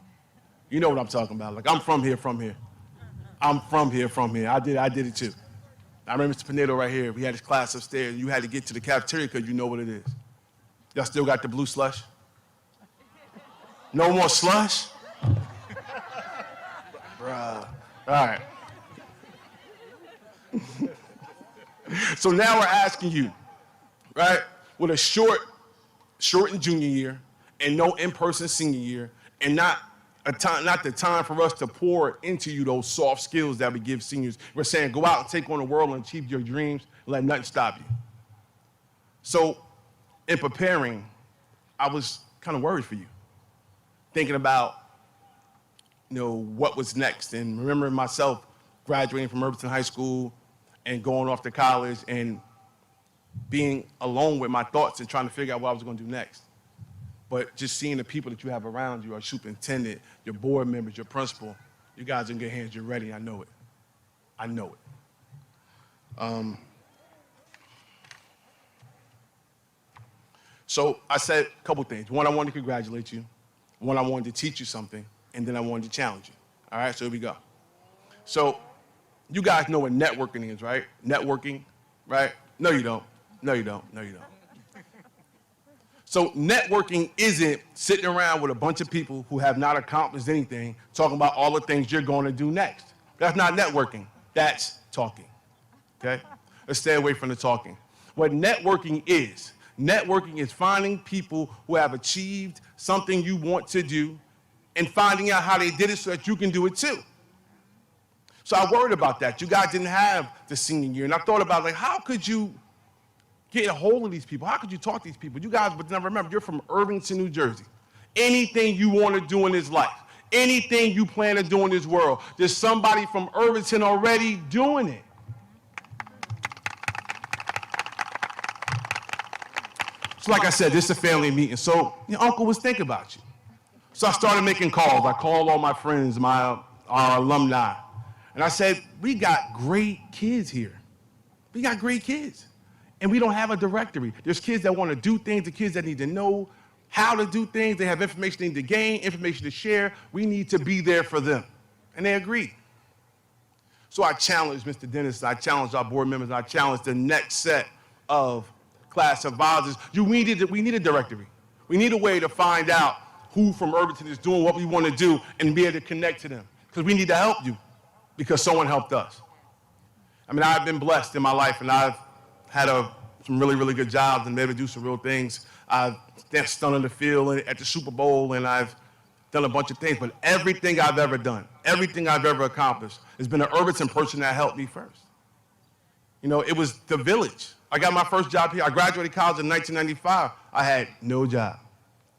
You know what I'm talking about. Like, I'm from here. I'm from here. I did it too. I remember Mr. Pinedo right here. We had his class upstairs. You had to get to the cafeteria because you know what it is. Y'all still got the blue slush? No more slush? Bruh. All right. So now we're asking you, right, with a shortened junior year and no in-person senior year, and not the time for us to pour into you those soft skills that we give seniors. We're saying go out and take on the world and achieve your dreams and let nothing stop you. So in preparing, I was kind of worried for you, thinking about what was next, and remembering myself graduating from Irvington High School and going off to college and being alone with my thoughts and trying to figure out what I was going to do next. But just seeing the people that you have around you, our superintendent, your board members, your principal, you guys are in good hands. You're ready. I know it. I know it. So I said a couple things. One, I wanted to congratulate you. One, I wanted to teach you something. And then I wanted to challenge you. All right, so here we go. So you guys know what networking is, right? Networking, right? No, you don't. No, you don't. No, you don't. So networking isn't sitting around with a bunch of people who have not accomplished anything, talking about all the things you're going to do next. That's not networking. That's talking, okay? Let's stay away from the talking. What networking is finding people who have achieved something you want to do and finding out how they did it so that you can do it too. So I worried about that. You guys didn't have the senior year. And I thought about, like, how could you get a hold of these people? How could you talk to these people? You guys would never remember, you're from Irvington, New Jersey. Anything you want to do in this life, anything you plan to do in this world, there's somebody from Irvington already doing it. So like I said, this is a family meeting. So your uncle was thinking about you. So I started making calls. I called all my friends, our alumni. And I said, we got great kids here. We got great kids. And we don't have a directory. There's kids that want to do things, the kids that need to know how to do things. They have information they need to gain, information to share. We need to be there for them. And they agreed. So I challenged Mr. Dennis, I challenged our board members, and I challenged the next set of class advisors. We need a directory. We need a way to find out who from Irvington is doing what we want to do and be able to connect to them. Because we need to help you, because someone helped us. I mean, I've been blessed in my life, and I've had some really, really good jobs and been able to do some real things. I've stood on the field at the Super Bowl, and I've done a bunch of things, but everything I've ever done, everything I've ever accomplished has been an Irvington person that helped me first. You know, it was the village. I got my first job here. I graduated college in 1995. I had no job.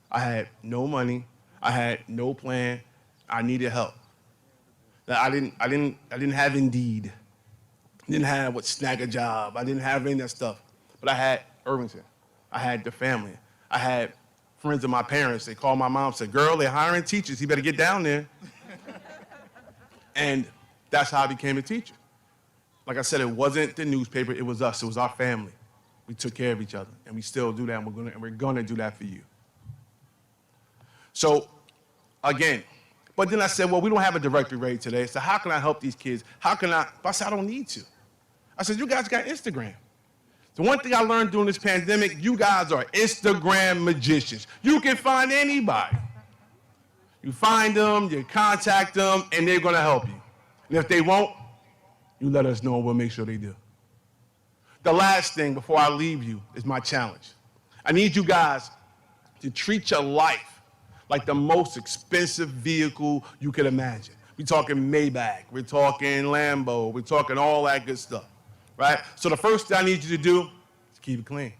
I had no money. I had no plan. I needed help. I didn't have Indeed. I didn't have snag a job. I didn't have any of that stuff. But I had Irvington. I had the family. I had friends of my parents. They called my mom and said, girl, they're hiring teachers. You better get down there. And that's how I became a teacher. Like I said, it wasn't the newspaper. It was us. It was our family. We took care of each other. And we still do that. And we're going to do that for you. So, again, but then I said, well, we don't have a directory ready today. So how can I help these kids? I said, I don't need to. I said, you guys got Instagram. The one thing I learned during this pandemic, you guys are Instagram magicians. You can find anybody. You find them, you contact them, and they're going to help you. And if they won't, you let us know and we'll make sure they do. The last thing before I leave you is my challenge. I need you guys to treat your life like the most expensive vehicle you could imagine. We're talking Maybach, we're talking Lambo, we're talking all that good stuff, right? So the first thing I need you to do is keep it clean.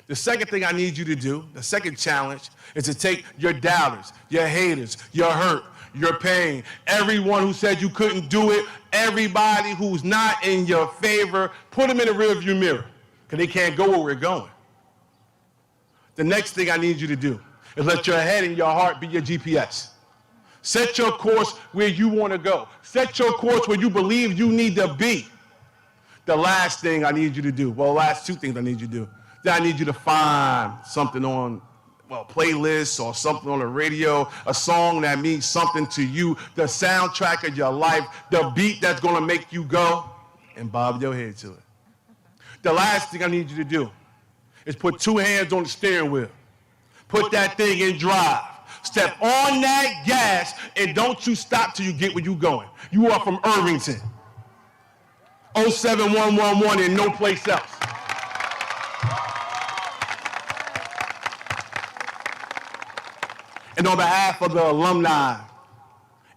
The second thing I need you to do, the second challenge, is to take your doubters, your haters, your hurt, your pain, everyone who said you couldn't do it, everybody who's not in your favor, put them in the rearview mirror, because they can't go where we're going. The next thing I need you to do is let your head and your heart be your GPS. Set your course where you want to go. Set your course where you believe you need to be. The last thing I need you to do, well, the last two things I need you to do, then I need you to find something on, playlists or something on the radio, a song that means something to you, the soundtrack of your life, the beat that's going to make you go, and bob your head to it. The last thing I need you to do is put two hands on the steering wheel. Put that thing in drive. Step on that gas, and don't you stop till you get where you're going. You are from Irvington. 07111 and no place else. And on behalf of the alumni,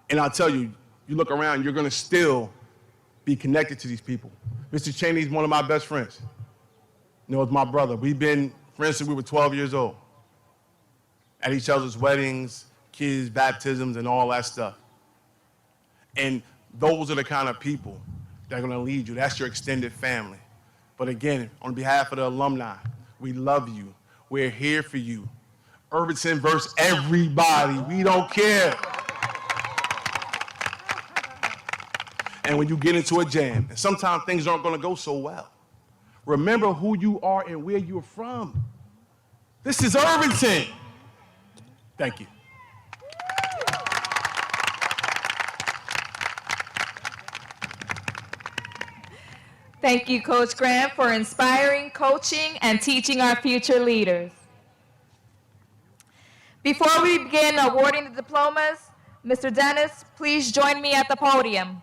and I'll tell you, you look around, you're going to still be connected to these people. Mr. Cheney's one of my best friends. You know, it's my brother. We've been friends since we were 12 years old. At each other's weddings, kids' baptisms, and all that stuff. And those are the kind of people that are going to lead you. That's your extended family. But again, on behalf of the alumni, we love you. We're here for you. Irvington versus everybody. We don't care. And when you get into a jam, and sometimes things aren't going to go so well, remember who you are and where you're from. This is Irvington. Thank you. Thank you, Coach Grant, for inspiring, coaching, and teaching our future leaders. Before we begin awarding the diplomas, Mr. Dennis, please join me at the podium.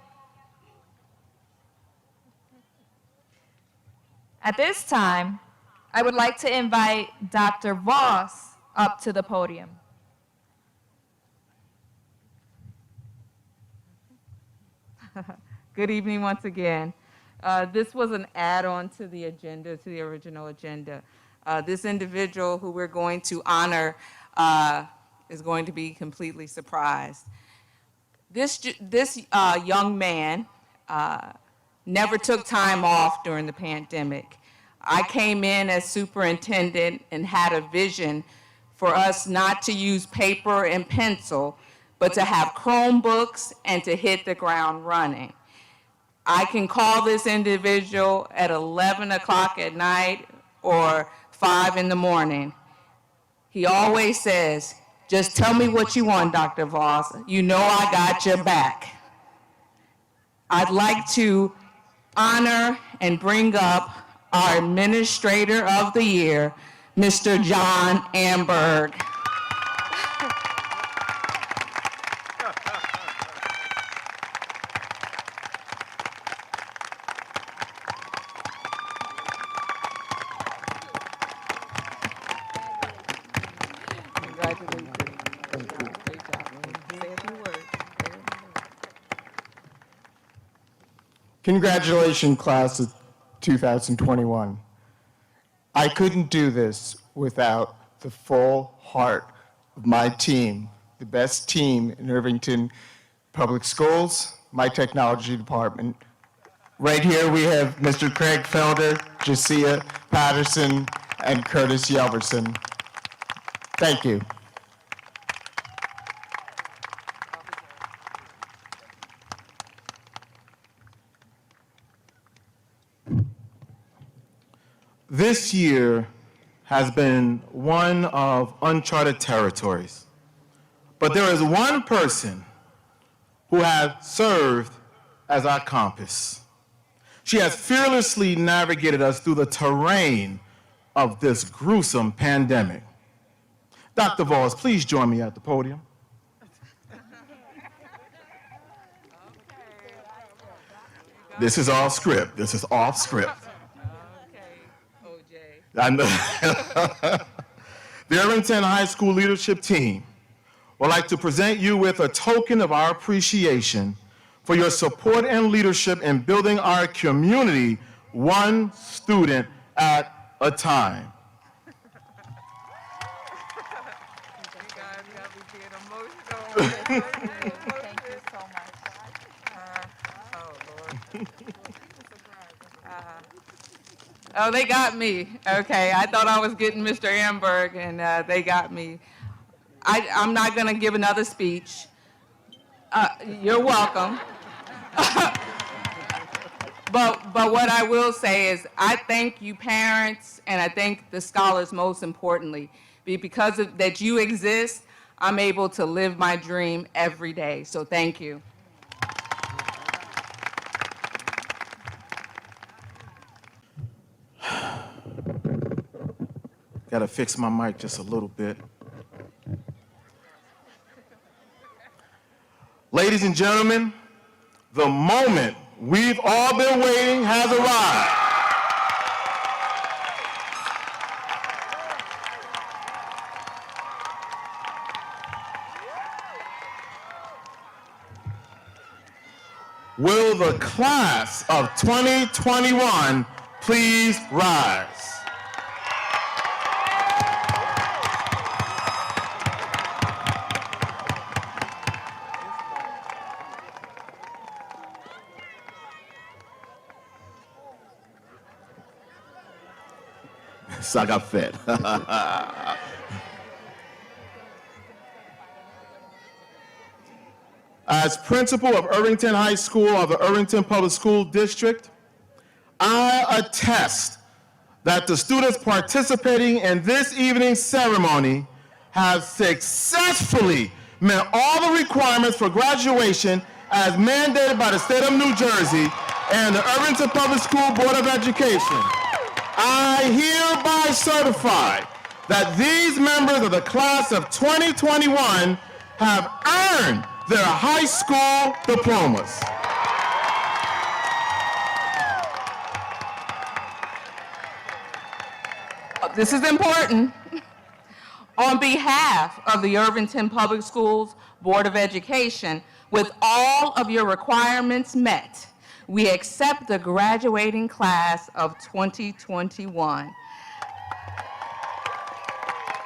At this time, I would like to invite Dr. Voss up to the podium. Good evening once again. This was an add-on to the agenda, to the original agenda. This individual who we're going to honor is going to be completely surprised. This young man never took time off during the pandemic. I came in as superintendent and had a vision for us not to use paper and pencil, but to have Chromebooks and to hit the ground running. I can call this individual at 11 o'clock at night or 5 in the morning. He always says, "Just tell me what you want, Dr. Voss. You know I got your back." I'd like to honor and bring up our Administrator of the Year, Mr. John Amberg. Congratulations, class of 2021. I couldn't do this without the full heart of my team, the best team in Irvington Public Schools, my technology department. Right here we have Mr. Craig Felder, Jasiah Patterson, and Curtis Yelverson. Thank you. This year has been one of uncharted territories, but there is one person who has served as our compass. She has fearlessly navigated us through the terrain of this gruesome pandemic. Dr. Voss, please join me at the podium. This is off script. This is off script. The Irvington High School leadership team would like to present you with a token of our appreciation for your support and leadership in building our community one student at a time. Thank you so much. Oh, Lord. Oh, they got me. Okay, I thought I was getting Mr. Amberg, and they got me. I'm not going to give another speech. You're welcome. But what I will say is I thank you parents, and I thank the scholars most importantly. Because of that you exist, I'm able to live my dream every day. So thank you. Gotta fix my mic just a little bit. Ladies and gentlemen, the moment we've all been waiting has arrived. Will the class of 2021 please rise? So I got fed. As principal of Irvington High School of the Irvington Public School District, I attest that the students participating in this evening's ceremony have successfully met all the requirements for graduation as mandated by the state of New Jersey and the Irvington Public School Board of Education. I hereby certify that these members of the class of 2021 have earned their high school diplomas. This is important. On behalf of the Irvington Public Schools Board of Education, with all of your requirements met, we accept the graduating class of 2021.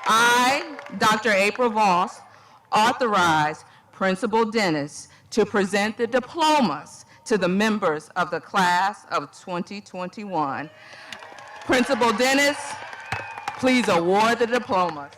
I, Dr. April Voss, authorize Principal Dennis to present the diplomas to the members of the class of 2021. Principal Dennis, please award the diplomas.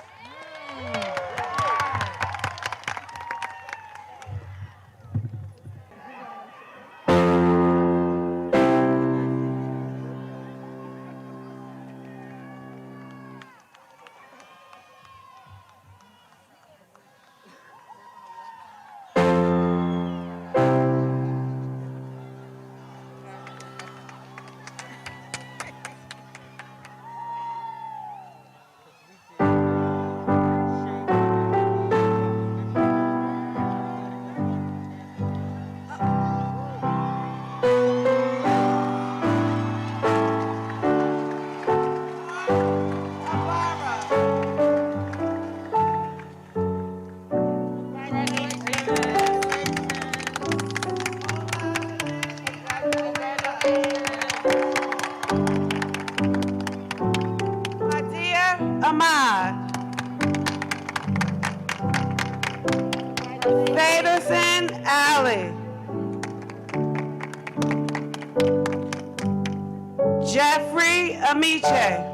Jeffrey Amiche.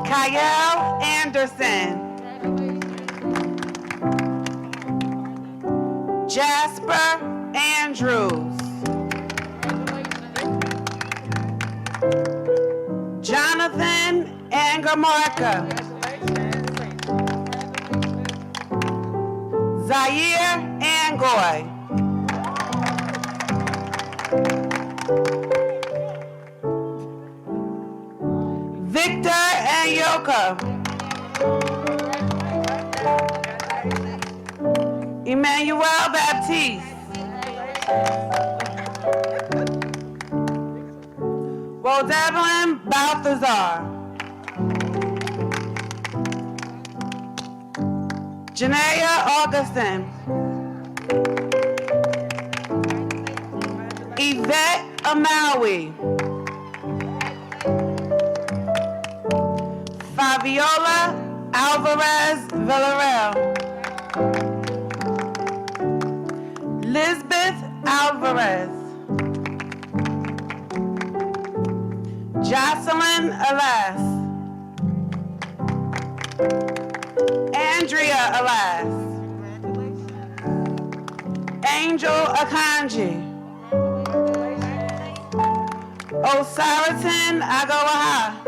Kyle Anderson. Jasper Andrews. Jonathan Angamarka. Zaire Angoy. Victor Anyoka. Emmanuel Baptiste. Rodelyn Balthazar. Janaya Augustin. Yvette Amawi. Fabiola Alvarez Villarreal. Lisbeth Alvarez. Jocelyn Alas. Andrea Alas. Angel Akanji. Osaraton Agawaha.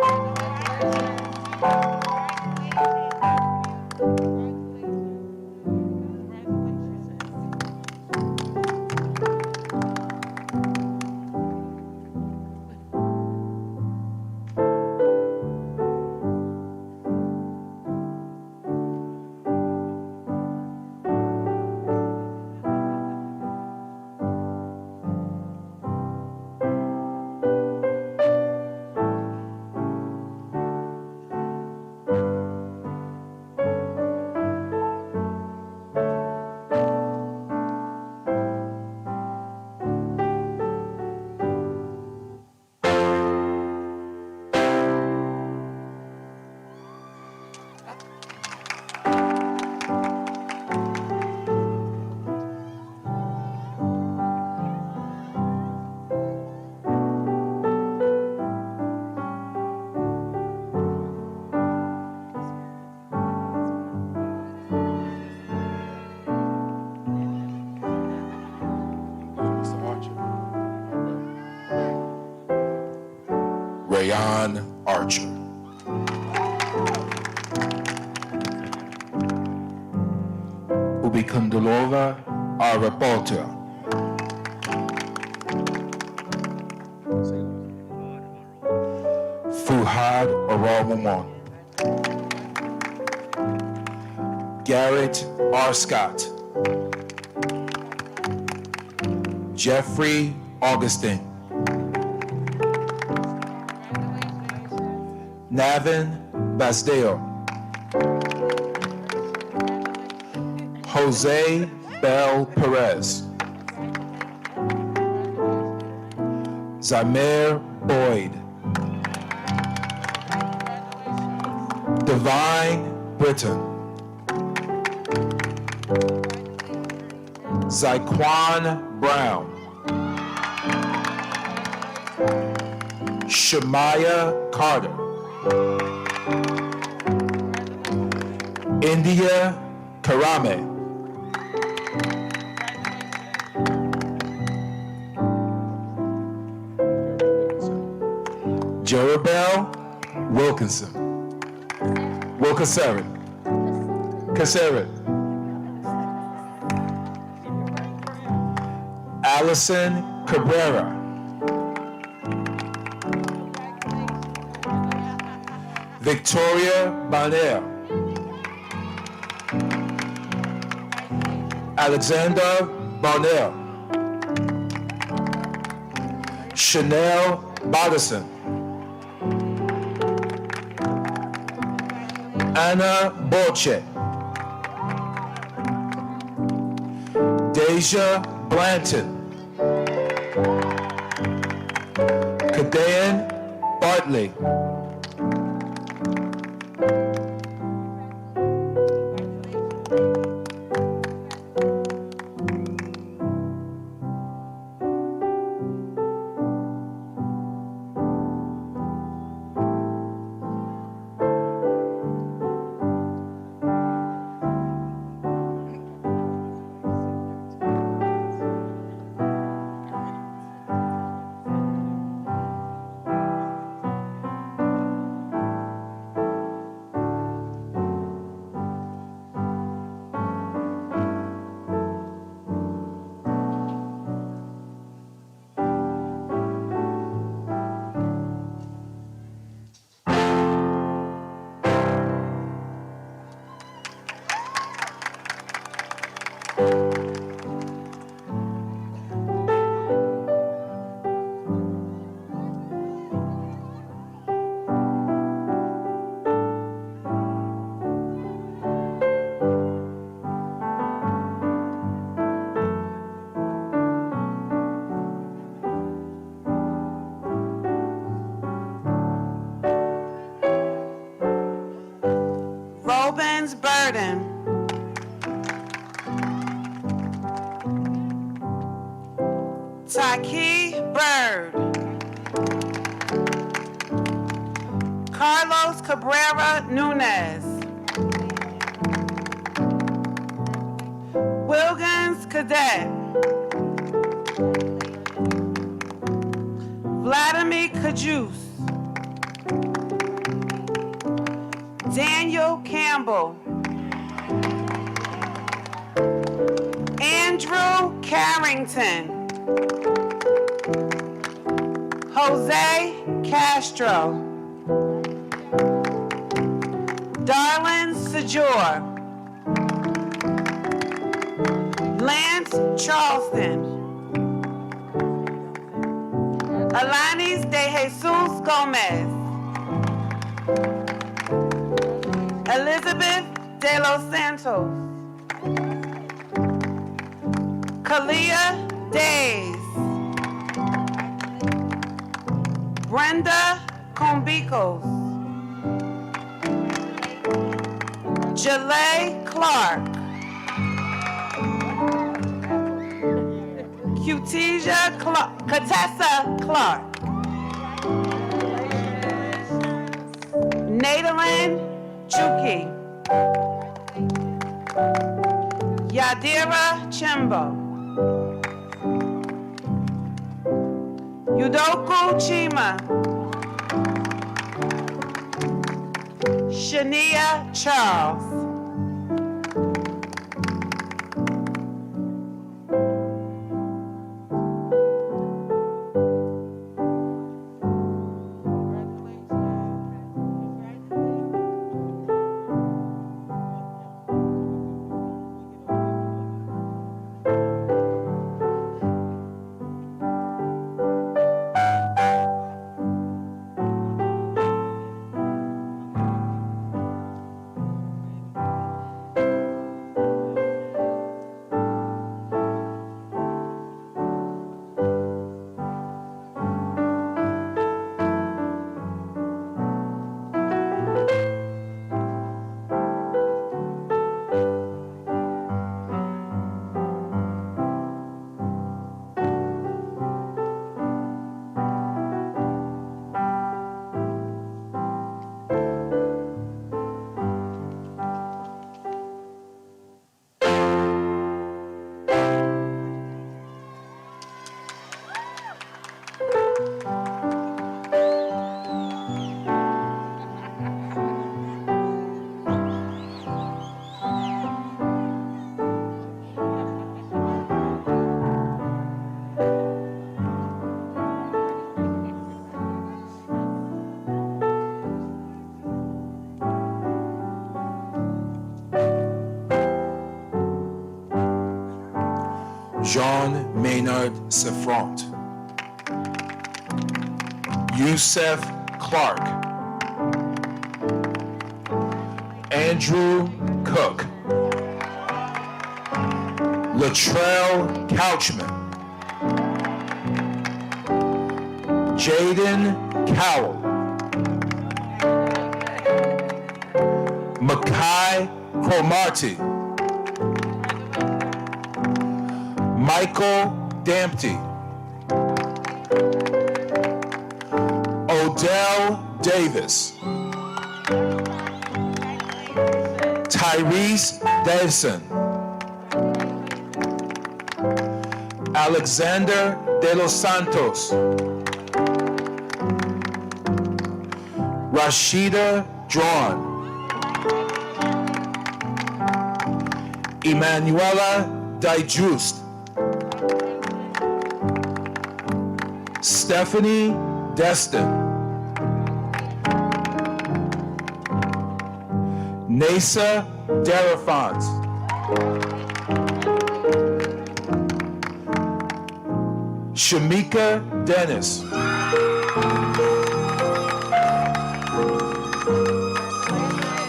Rayon Archer. Ubikundulova Arapota. Fuhad Arawamon. Garrett R. Scott. Jeffrey Augustin. Navin Basdeo. Jose Bel Perez. Zamir Boyd. Divine Britton. Zyquan Brown. Shemaya Carter. India Karame. Jerabel Wilkinson. Wilkinson. Casarin. Allison Cabrera. Victoria Bonner. Alexander Bonner. Chanel Bodison. Anna Borche. Deja Blanton. Kadayan Bartley. Robin's Burden. Taki Bird. Carlos Cabrera Nunez. Wilkins Cadet. Vladimir Kajus. Daniel Campbell. Andrew Carrington. Jose Castro. Darlin Sejour. Lance Charleston. Alanis de Jesus Gomez. Elizabeth de los Santos. Kalia Days. Brenda Combicos. Jalay Clark. Katessa Clark. Nadalyn Chuki. Yadira Chimbo. Yudoku Chima. Shania Charles. Jean Maynard Seffront, Youssef Clark, Andrew Cook, Latrell Couchman, Jaden Cowell, Makai Cromartie, Michael Damptey, Odell Davis, Tyrese Davison, Alexander De Los Santos, Rashida Drawn, Emanuela Dijust, Stephanie Destin, Nasa Darafont, Shamika Dennis,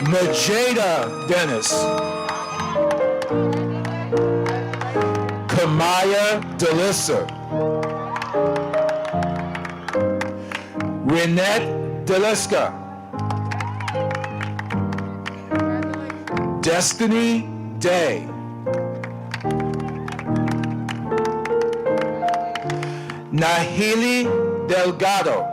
Najada Dennis, Kamaya Delissa, Renette Deliska, Destiny Day, Nahili Delgado,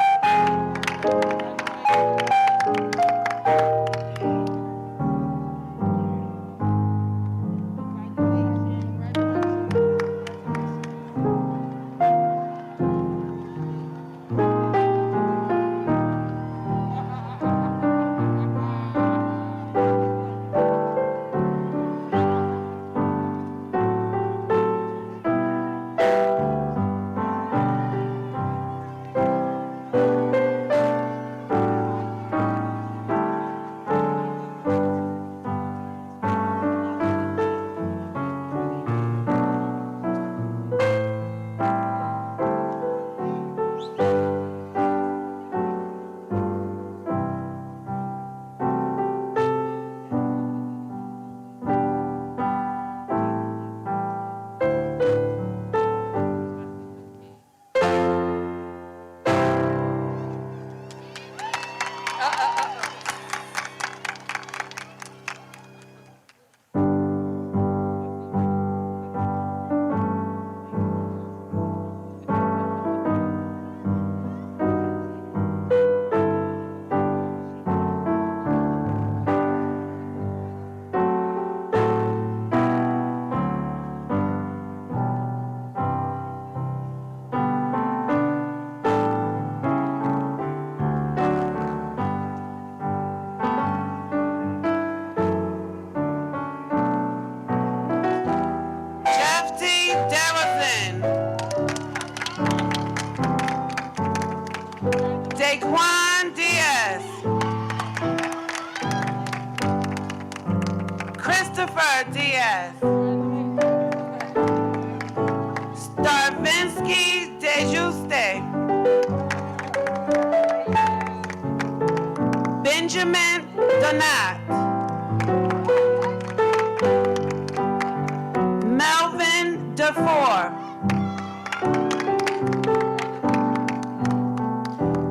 Daquan Diaz, Christopher Diaz, Starvinsky Dejuste, Benjamin Donat, Melvin DeFore,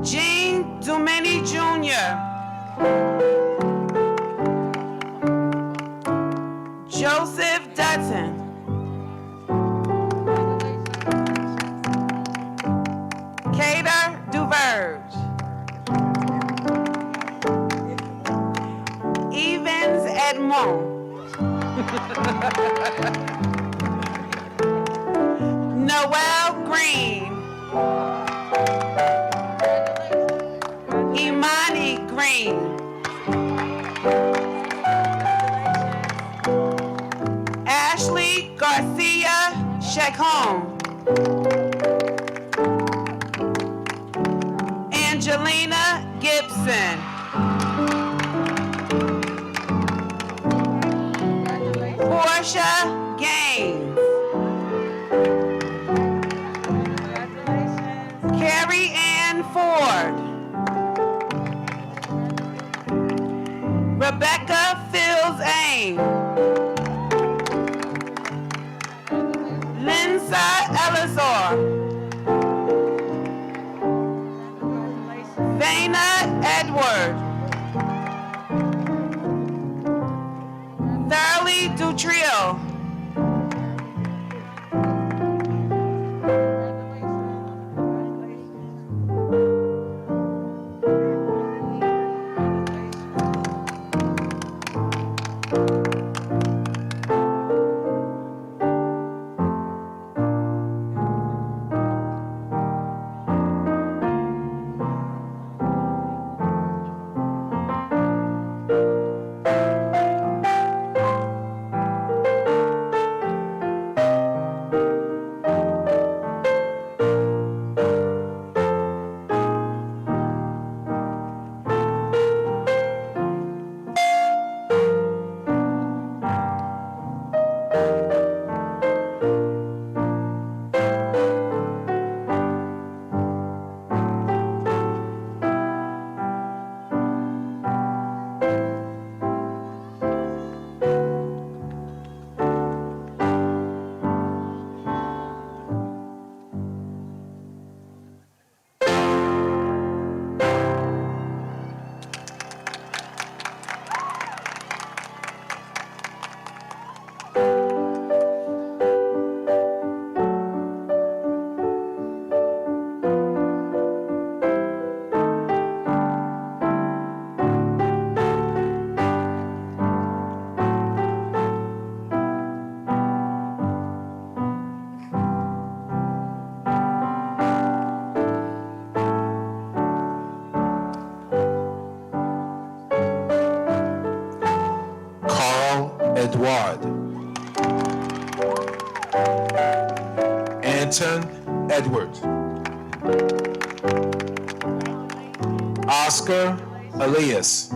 Gene Dumeni Jr., Joseph Dutton, Cater Duverge, Evans Edmond, Noel Green, Imani Green, Ashley Garcia Chacon, Angelina Gibson, Portia Gaines, Rebecca Fields Aim. Linsa Elizor. Vana Edward. Thurley Dutrio. Edward. Anton Edwards. Oscar Elias.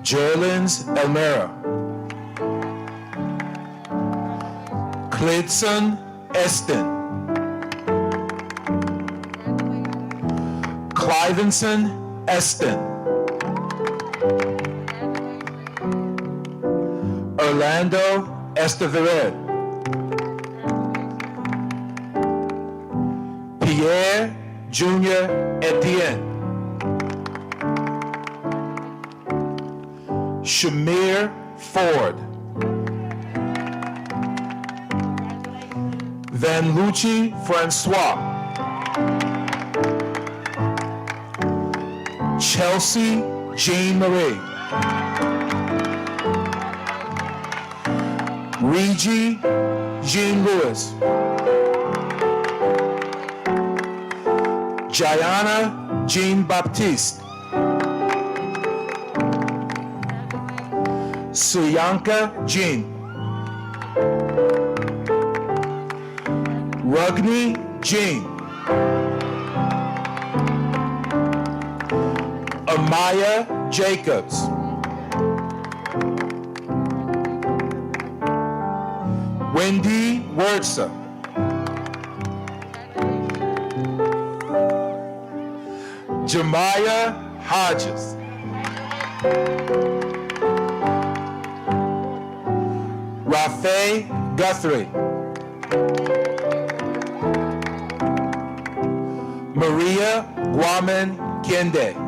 Jerlins Elmira. Clidson Eston. Clivenson Eston. Orlando Esteveret. Pierre Junior Etienne. Shamir Ford. Van Lucci Francois. Chelsea Jean Marie. Regi Jean Lewis. Jayana Jean Baptiste. Suyanka Jean. Rugni Jean. Amaya Jacobs. Wendy Wurtzer. Jemiah Hodges. Rafe Guthrie. Maria Guaman Kende.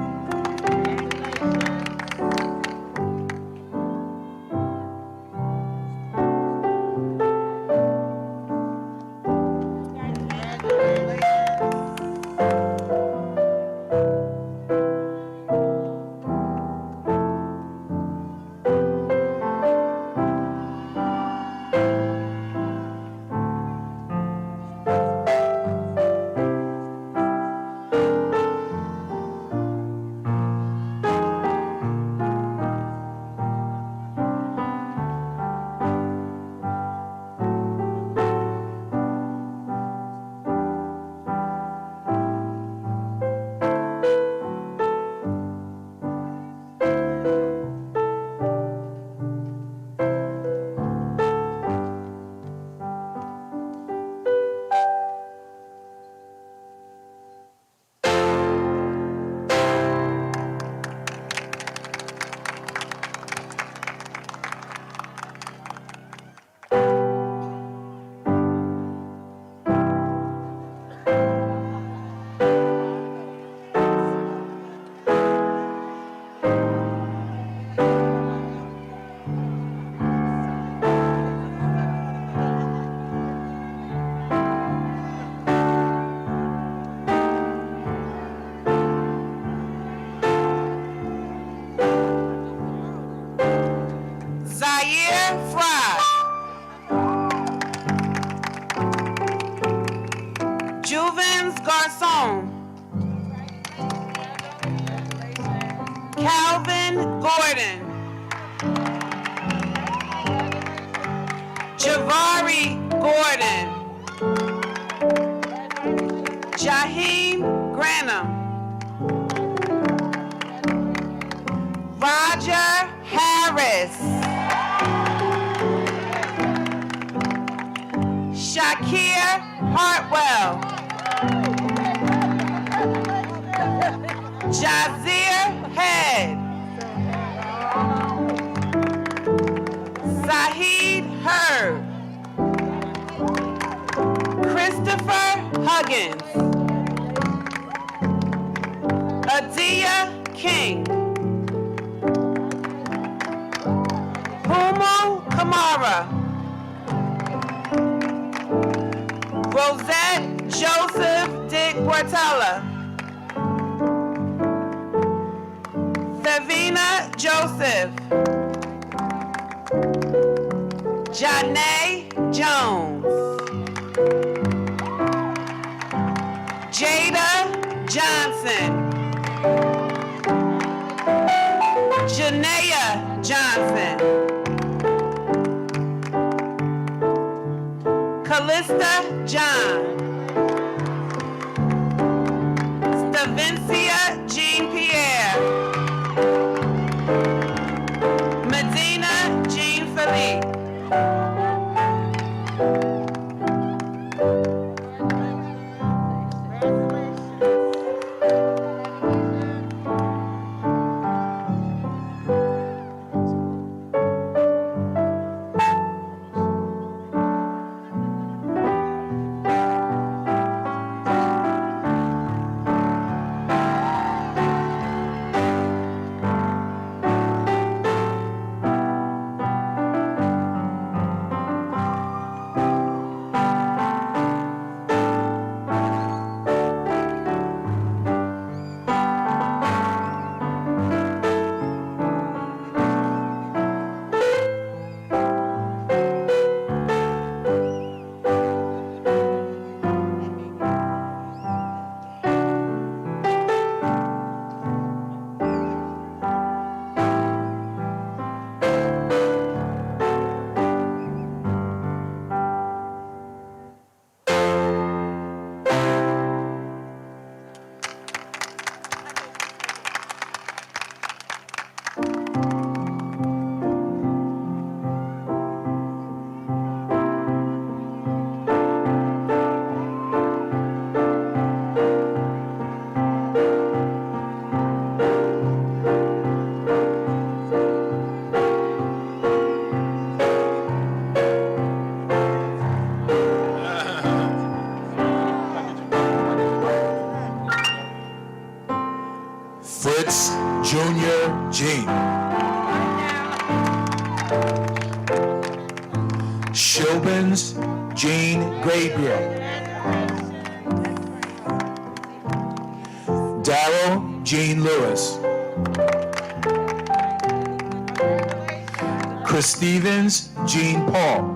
Calvin Gordon. Javari Gordon. Jaheem Granum. Roger Harris. Shakir Hartwell. Jazir Head. Zahid Herb. Christopher Huggins. Adia King. Humu Kamara. Rosette Joseph Dick Portella. Savina Joseph. Janae Jones. Jada Johnson. Janea Johnson. Callista John. Stavincia Jean Pierre. Medina Jean Philippe. Fritz Jr. Jean. Shilbins Jean Gabriel. Darrell Jean Lewis. Chris Stevens Jean Paul.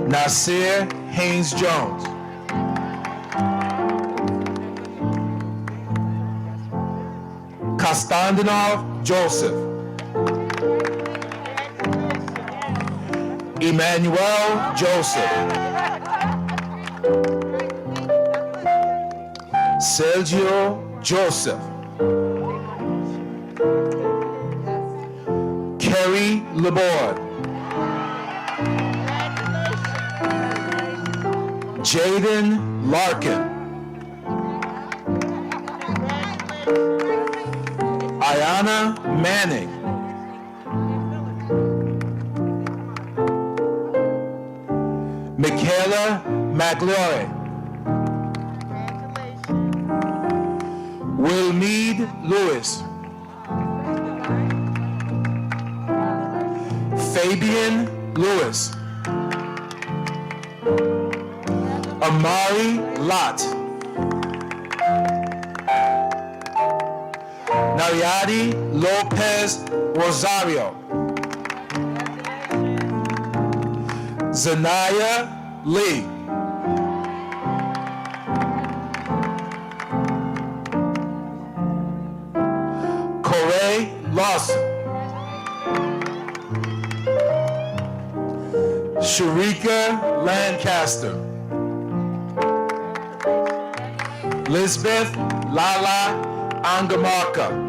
Nasir Haynes Jones. Kostandinov Joseph. Emmanuel Joseph. Sergio Joseph. Kerry Laborde. Jaden Larkin. Ayana Manning. Michaela McLaury. Wilmead Lewis. Fabian Lewis. Amari Lott. Nayadi Lopez Rosario. Zanaya Lee. Lawson. Sharika Lancaster. Lisbeth Lala Angamarka.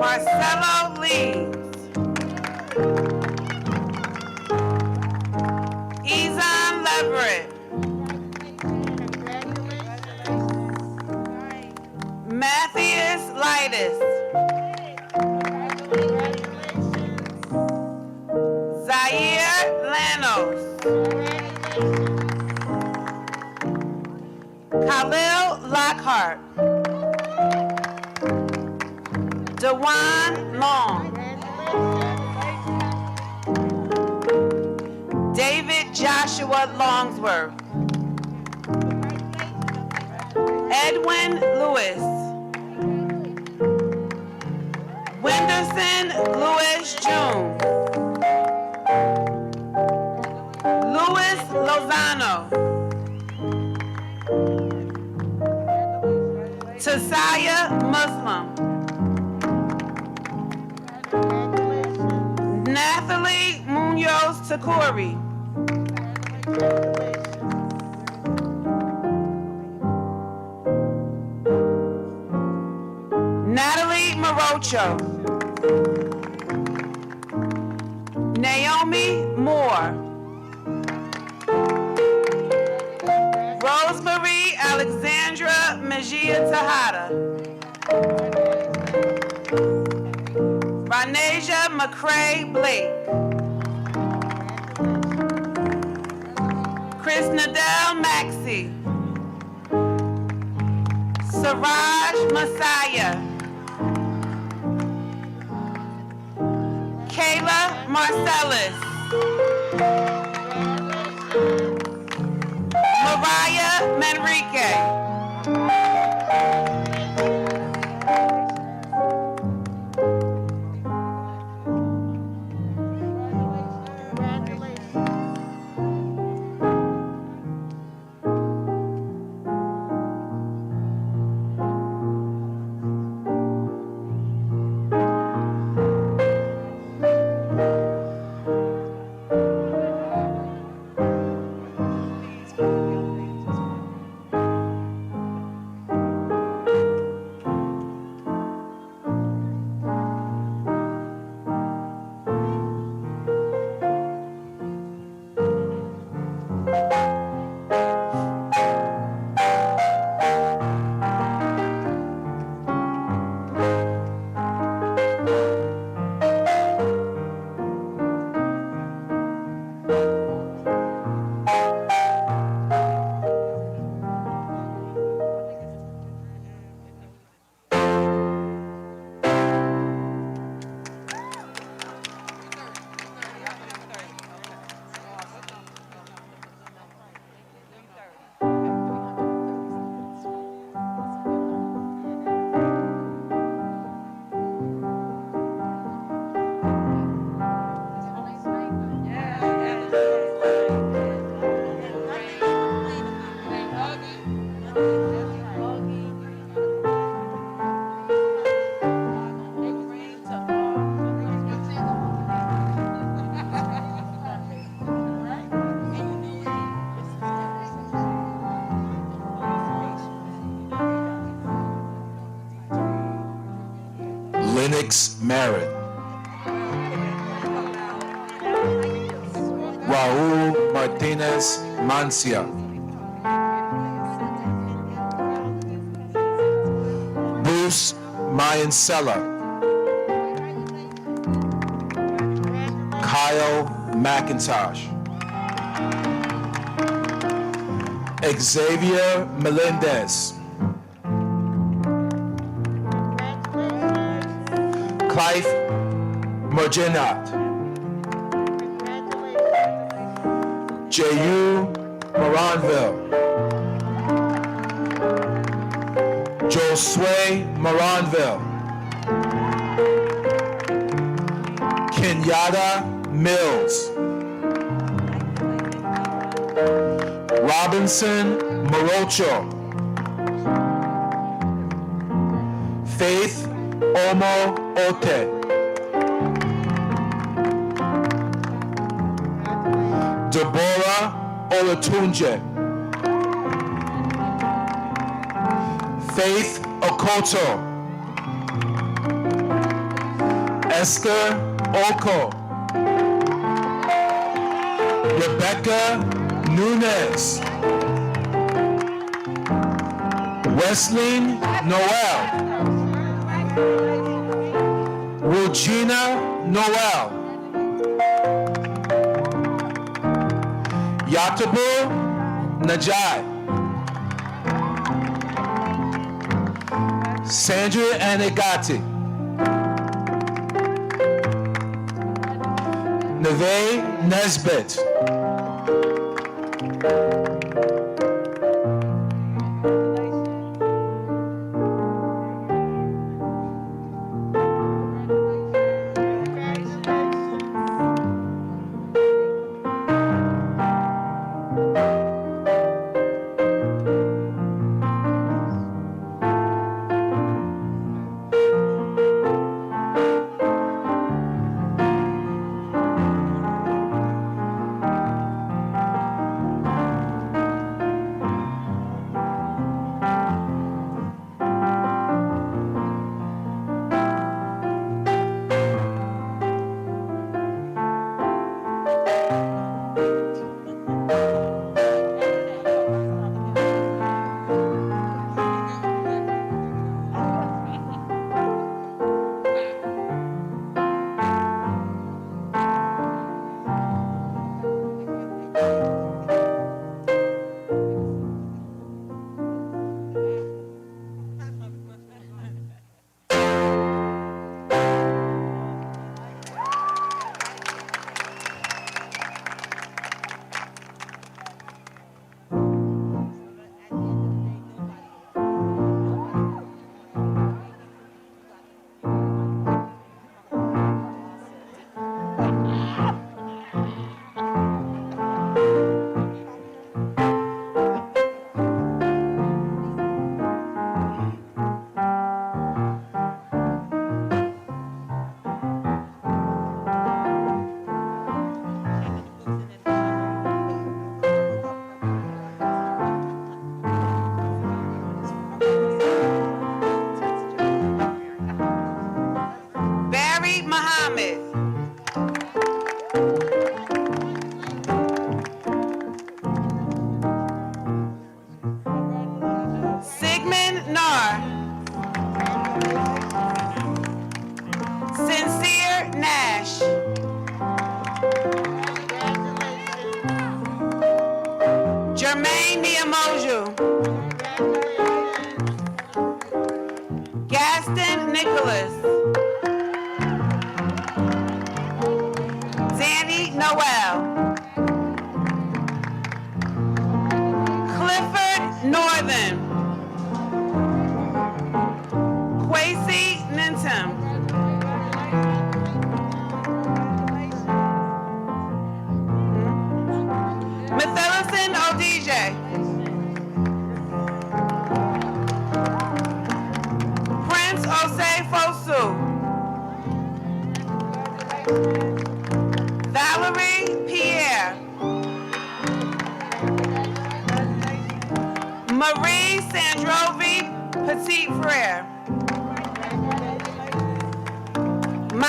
Marcelo Leeds. Ezon Leverett. Matthias Lightis. Zaire Lanos. Khalil Lockhart. Dewan Long. David Joshua Longsworth. Edwin Lewis. Wenderson Lewis June. Louis Lozano. Tasaya Muslim. Nathalie Munoz Takuri. Natalie Morocho. Naomi Moore. Rosemary Alexandra Mejia Tejada. Ronasia McCrae Blake. Chris Nadell Maxey. Siraj Messiah. Kayla Marcellus. Mariah Manrique. Hicks Merritt. Raul Martinez Mancia. Bruce Mayancella. Kyle McIntosh. Xavier Melendez. Clive Mergenat. J.U. Moranville. Josue Moranville. Kenyatta Mills. Robinson Morocho. Faith Omo Ote. Deborah Olatunje. Faith Okoto. Esther Oko. Rebecca Nunez. Wesley Noel. Regina Noel. Yatabu Najai. Sandra Anegati. Neve Nesbitt.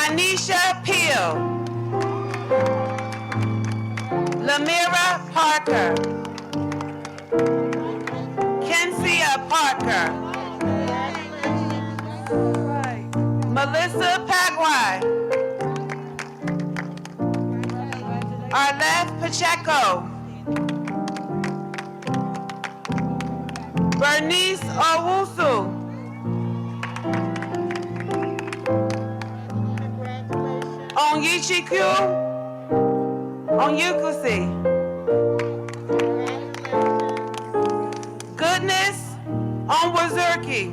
Tanisha Peel. Lamira Parker. Kensia Parker. Melissa Pagwai. Arleth Pacheco. Bernice Owusu. Onyichikwu Onyukusi. Goodness Onwazurki.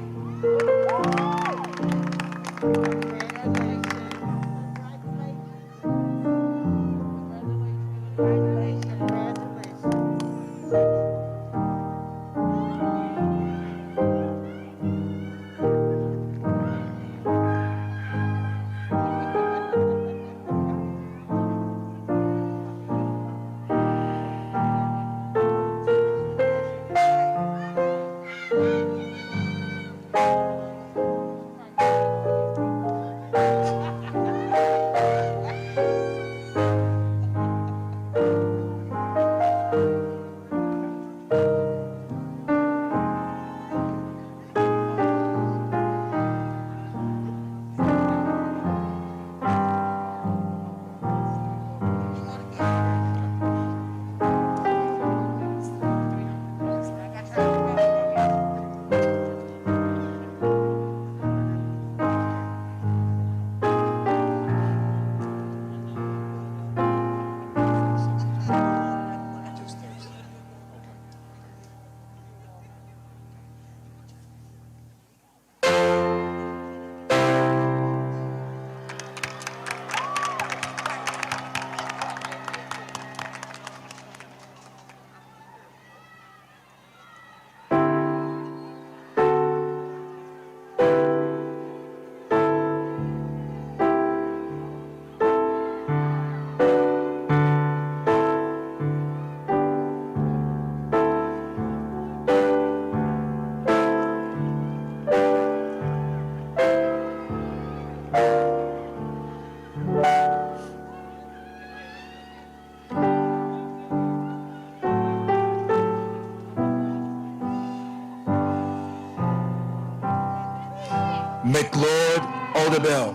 McLeod Odebel.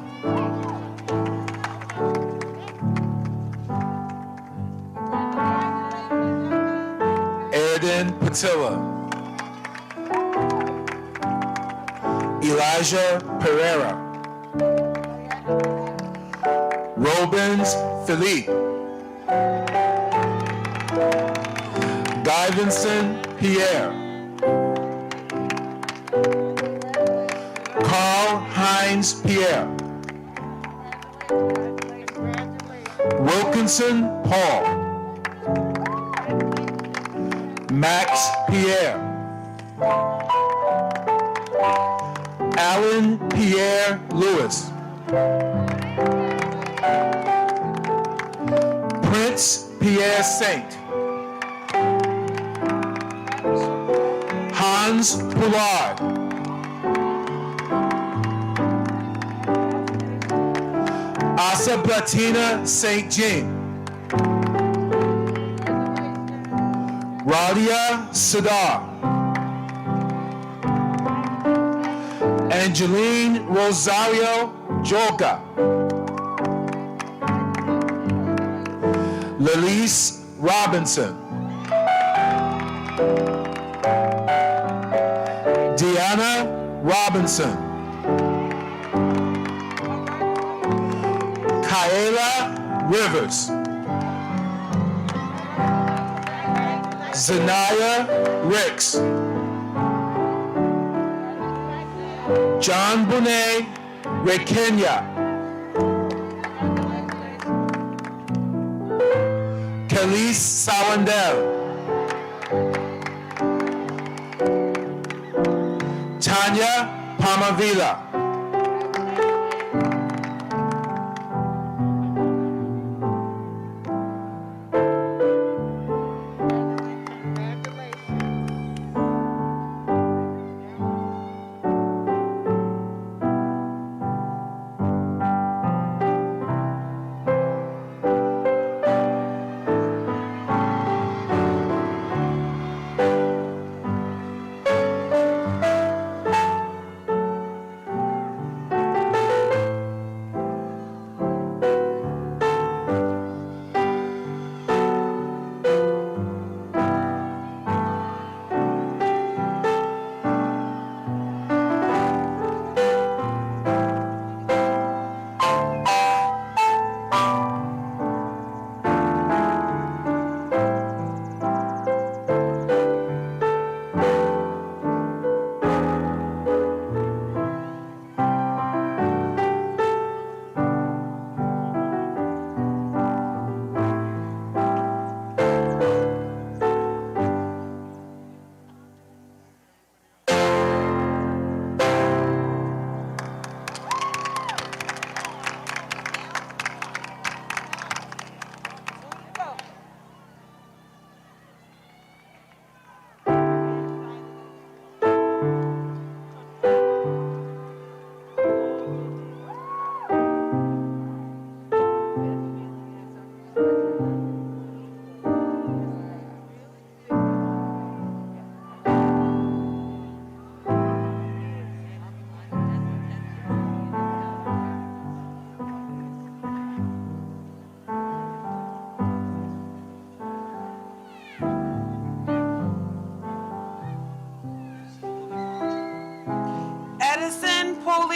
Erden Patilla. Elijah Pereira. Robins Philippe. Guyvinson Pierre. Heinz Pierre. Wilkinson Paul. Max Pierre. Alan Pierre Lewis. Prince Pierre Saint. Hans Poulard. Asa Platina St. Jean. Radia Sadar. Angeline Rosario Joka. Lelise Robinson. Deanna Robinson. Kaela Rivers. Zanaya Ricks. John Bonet Rekenya. Khalees Sawandel. Tanya Pamavila.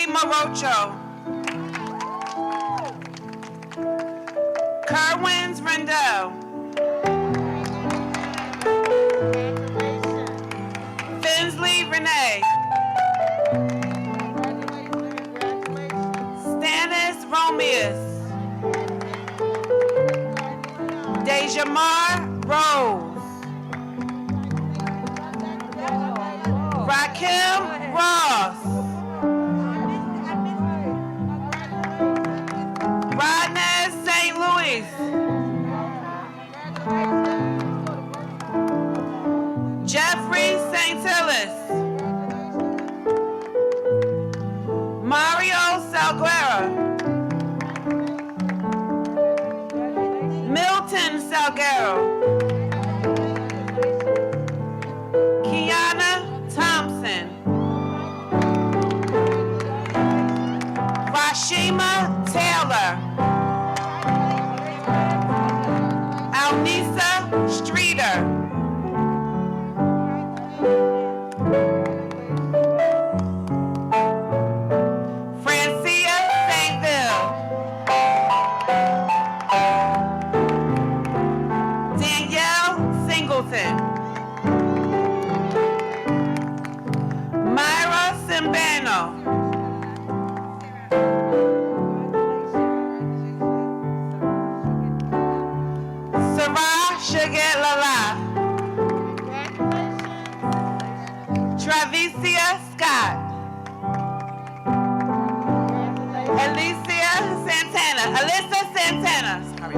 Natalie Morocho. Kerwins Rendell. Finsley Renee. Stannis Romius. Dejamar Rose. Rakim Ross. Rodney St. Louis. Jeffrey St. Tillis. Mario Salguera. Milton Salguero. Kiana Thompson. Rashima Taylor. Alnisa Streeter. Francia Saintville. Danielle Singleton. Myra Simbano. Sarah Sugar Lala. Travicia Scott. Alicia Santana. Alyssa Santana. Sorry.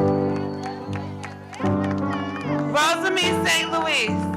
Rosamie St. Louis.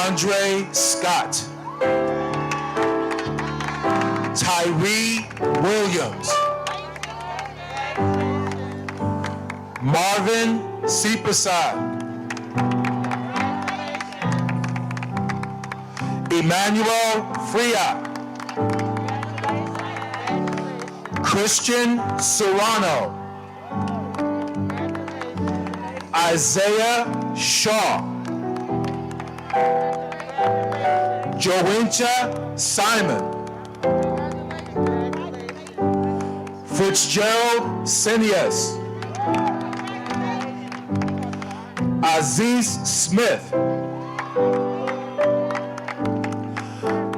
Andre Scott. Tyree Williams. Marvin C. Prasad. Emmanuel Friat. Christian Serrano. Isaiah Shaw. Joincha Simon. Fitzgerald Senius. Aziz Smith.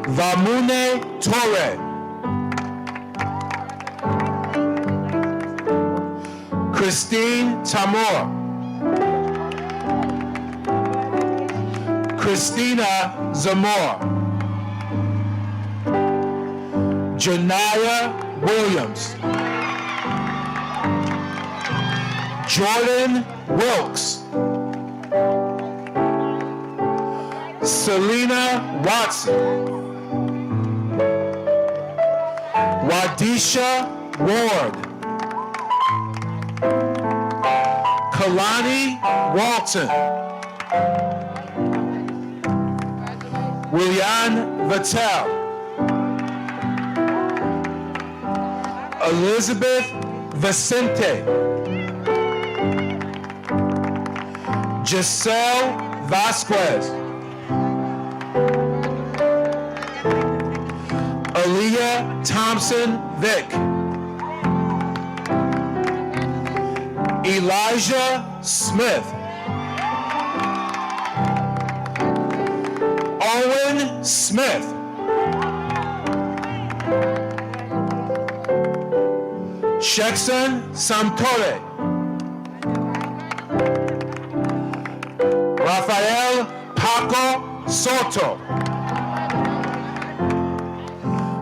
Vamune Torre. Christine Tamor. Christina Zamor. Janiyah Williams. Jordan Wilkes. Selena Watson. Wadisha Ward. Kalani Walton. Willian Vattel. Elizabeth Vicente. Giselle Vasquez. Aaliyah Thompson Vick. Elijah Smith. Owen Smith. Shekson Samtore. Rafael Paco Soto.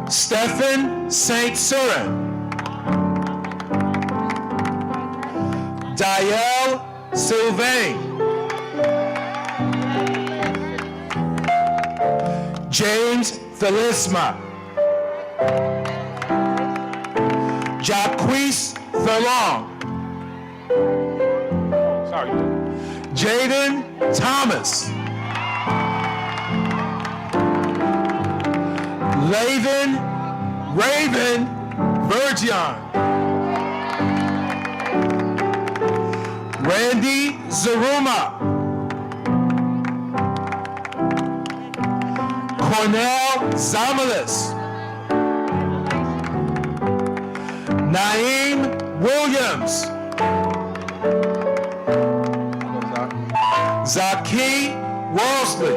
Stephen St. Cyrin. Diel Sylvain. James Thelisma. Jacquees Thelong. Sorry. Jaden Thomas. Raven Virgion. Randy Zaruma. Cornell Zamalis. Naeem Williams. Zaki Worsley.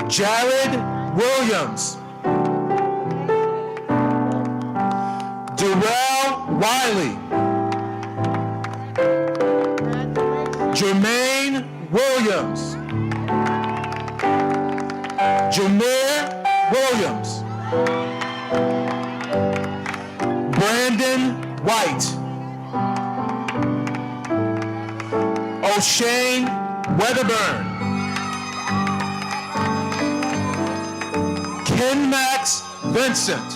Jared Williams. Darrell Wiley. Jermaine Williams. Jameer Williams. Brandon White. O'Shane Wedderburn. Ken Max Vincent.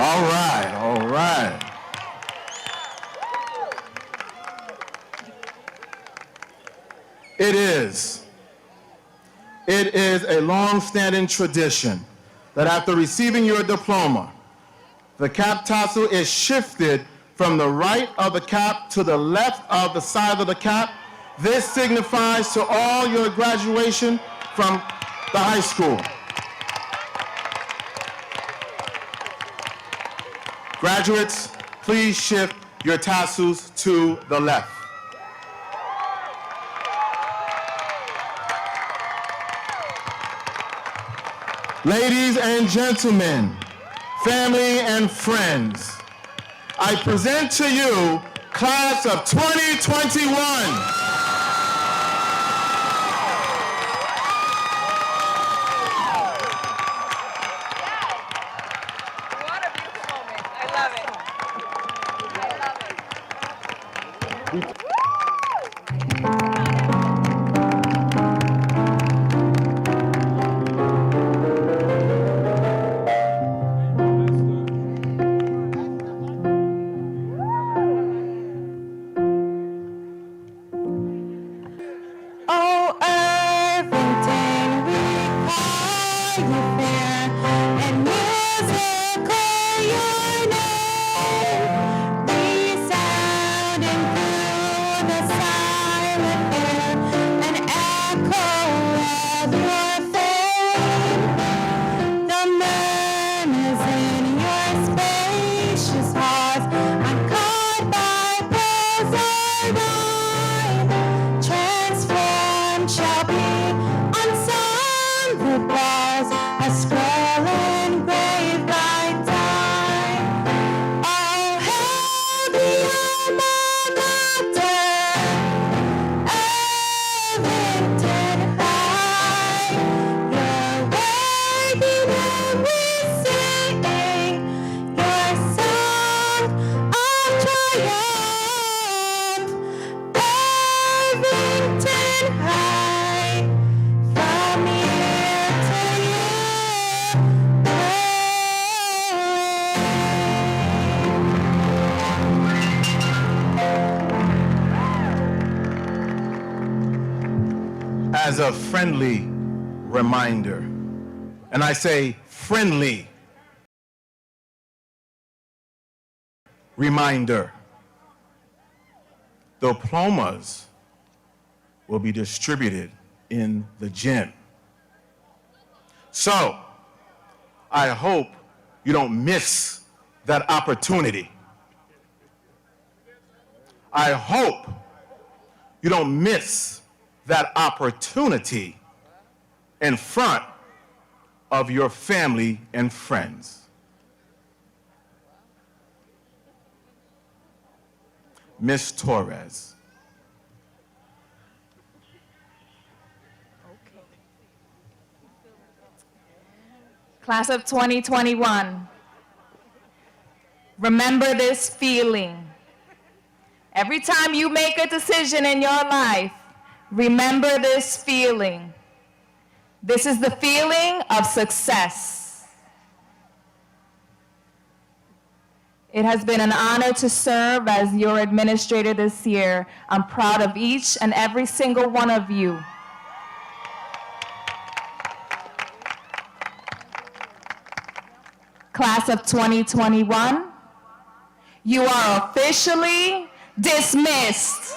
All right. It is a long-standing tradition that after receiving your diploma, the cap tassel is shifted from the right of the cap to the left of the side of the cap, This signifies to all your graduation from the high school. Graduates, please shift your tassels to the left. Ladies and gentlemen, family and friends, I present to you class of 2021. Oh, Irvington, we call you fair, and musical your name, resounding through the silent air, an echo of your fame. The murmurs in your spacious halls, uncaught by pearls or rhyme, transformed shall be on somber walls, a scroll engraved by time. Oh, hail the alma mater, Irvington High. You're worthy when we sing your song of triumph. Irvington High, from here to you, As a friendly reminder, and I say friendly reminder, diplomas will be distributed in the gym. So, I hope you don't miss that opportunity. I hope you don't miss that opportunity in front of your family and friends. Miss Torres. Class of 2021, remember this feeling. Every time you make a decision in your life, remember this feeling. This is the feeling of success. It has been an honor to serve as your administrator this year. I'm proud of each and every single one of you. Class of 2021, you are officially dismissed.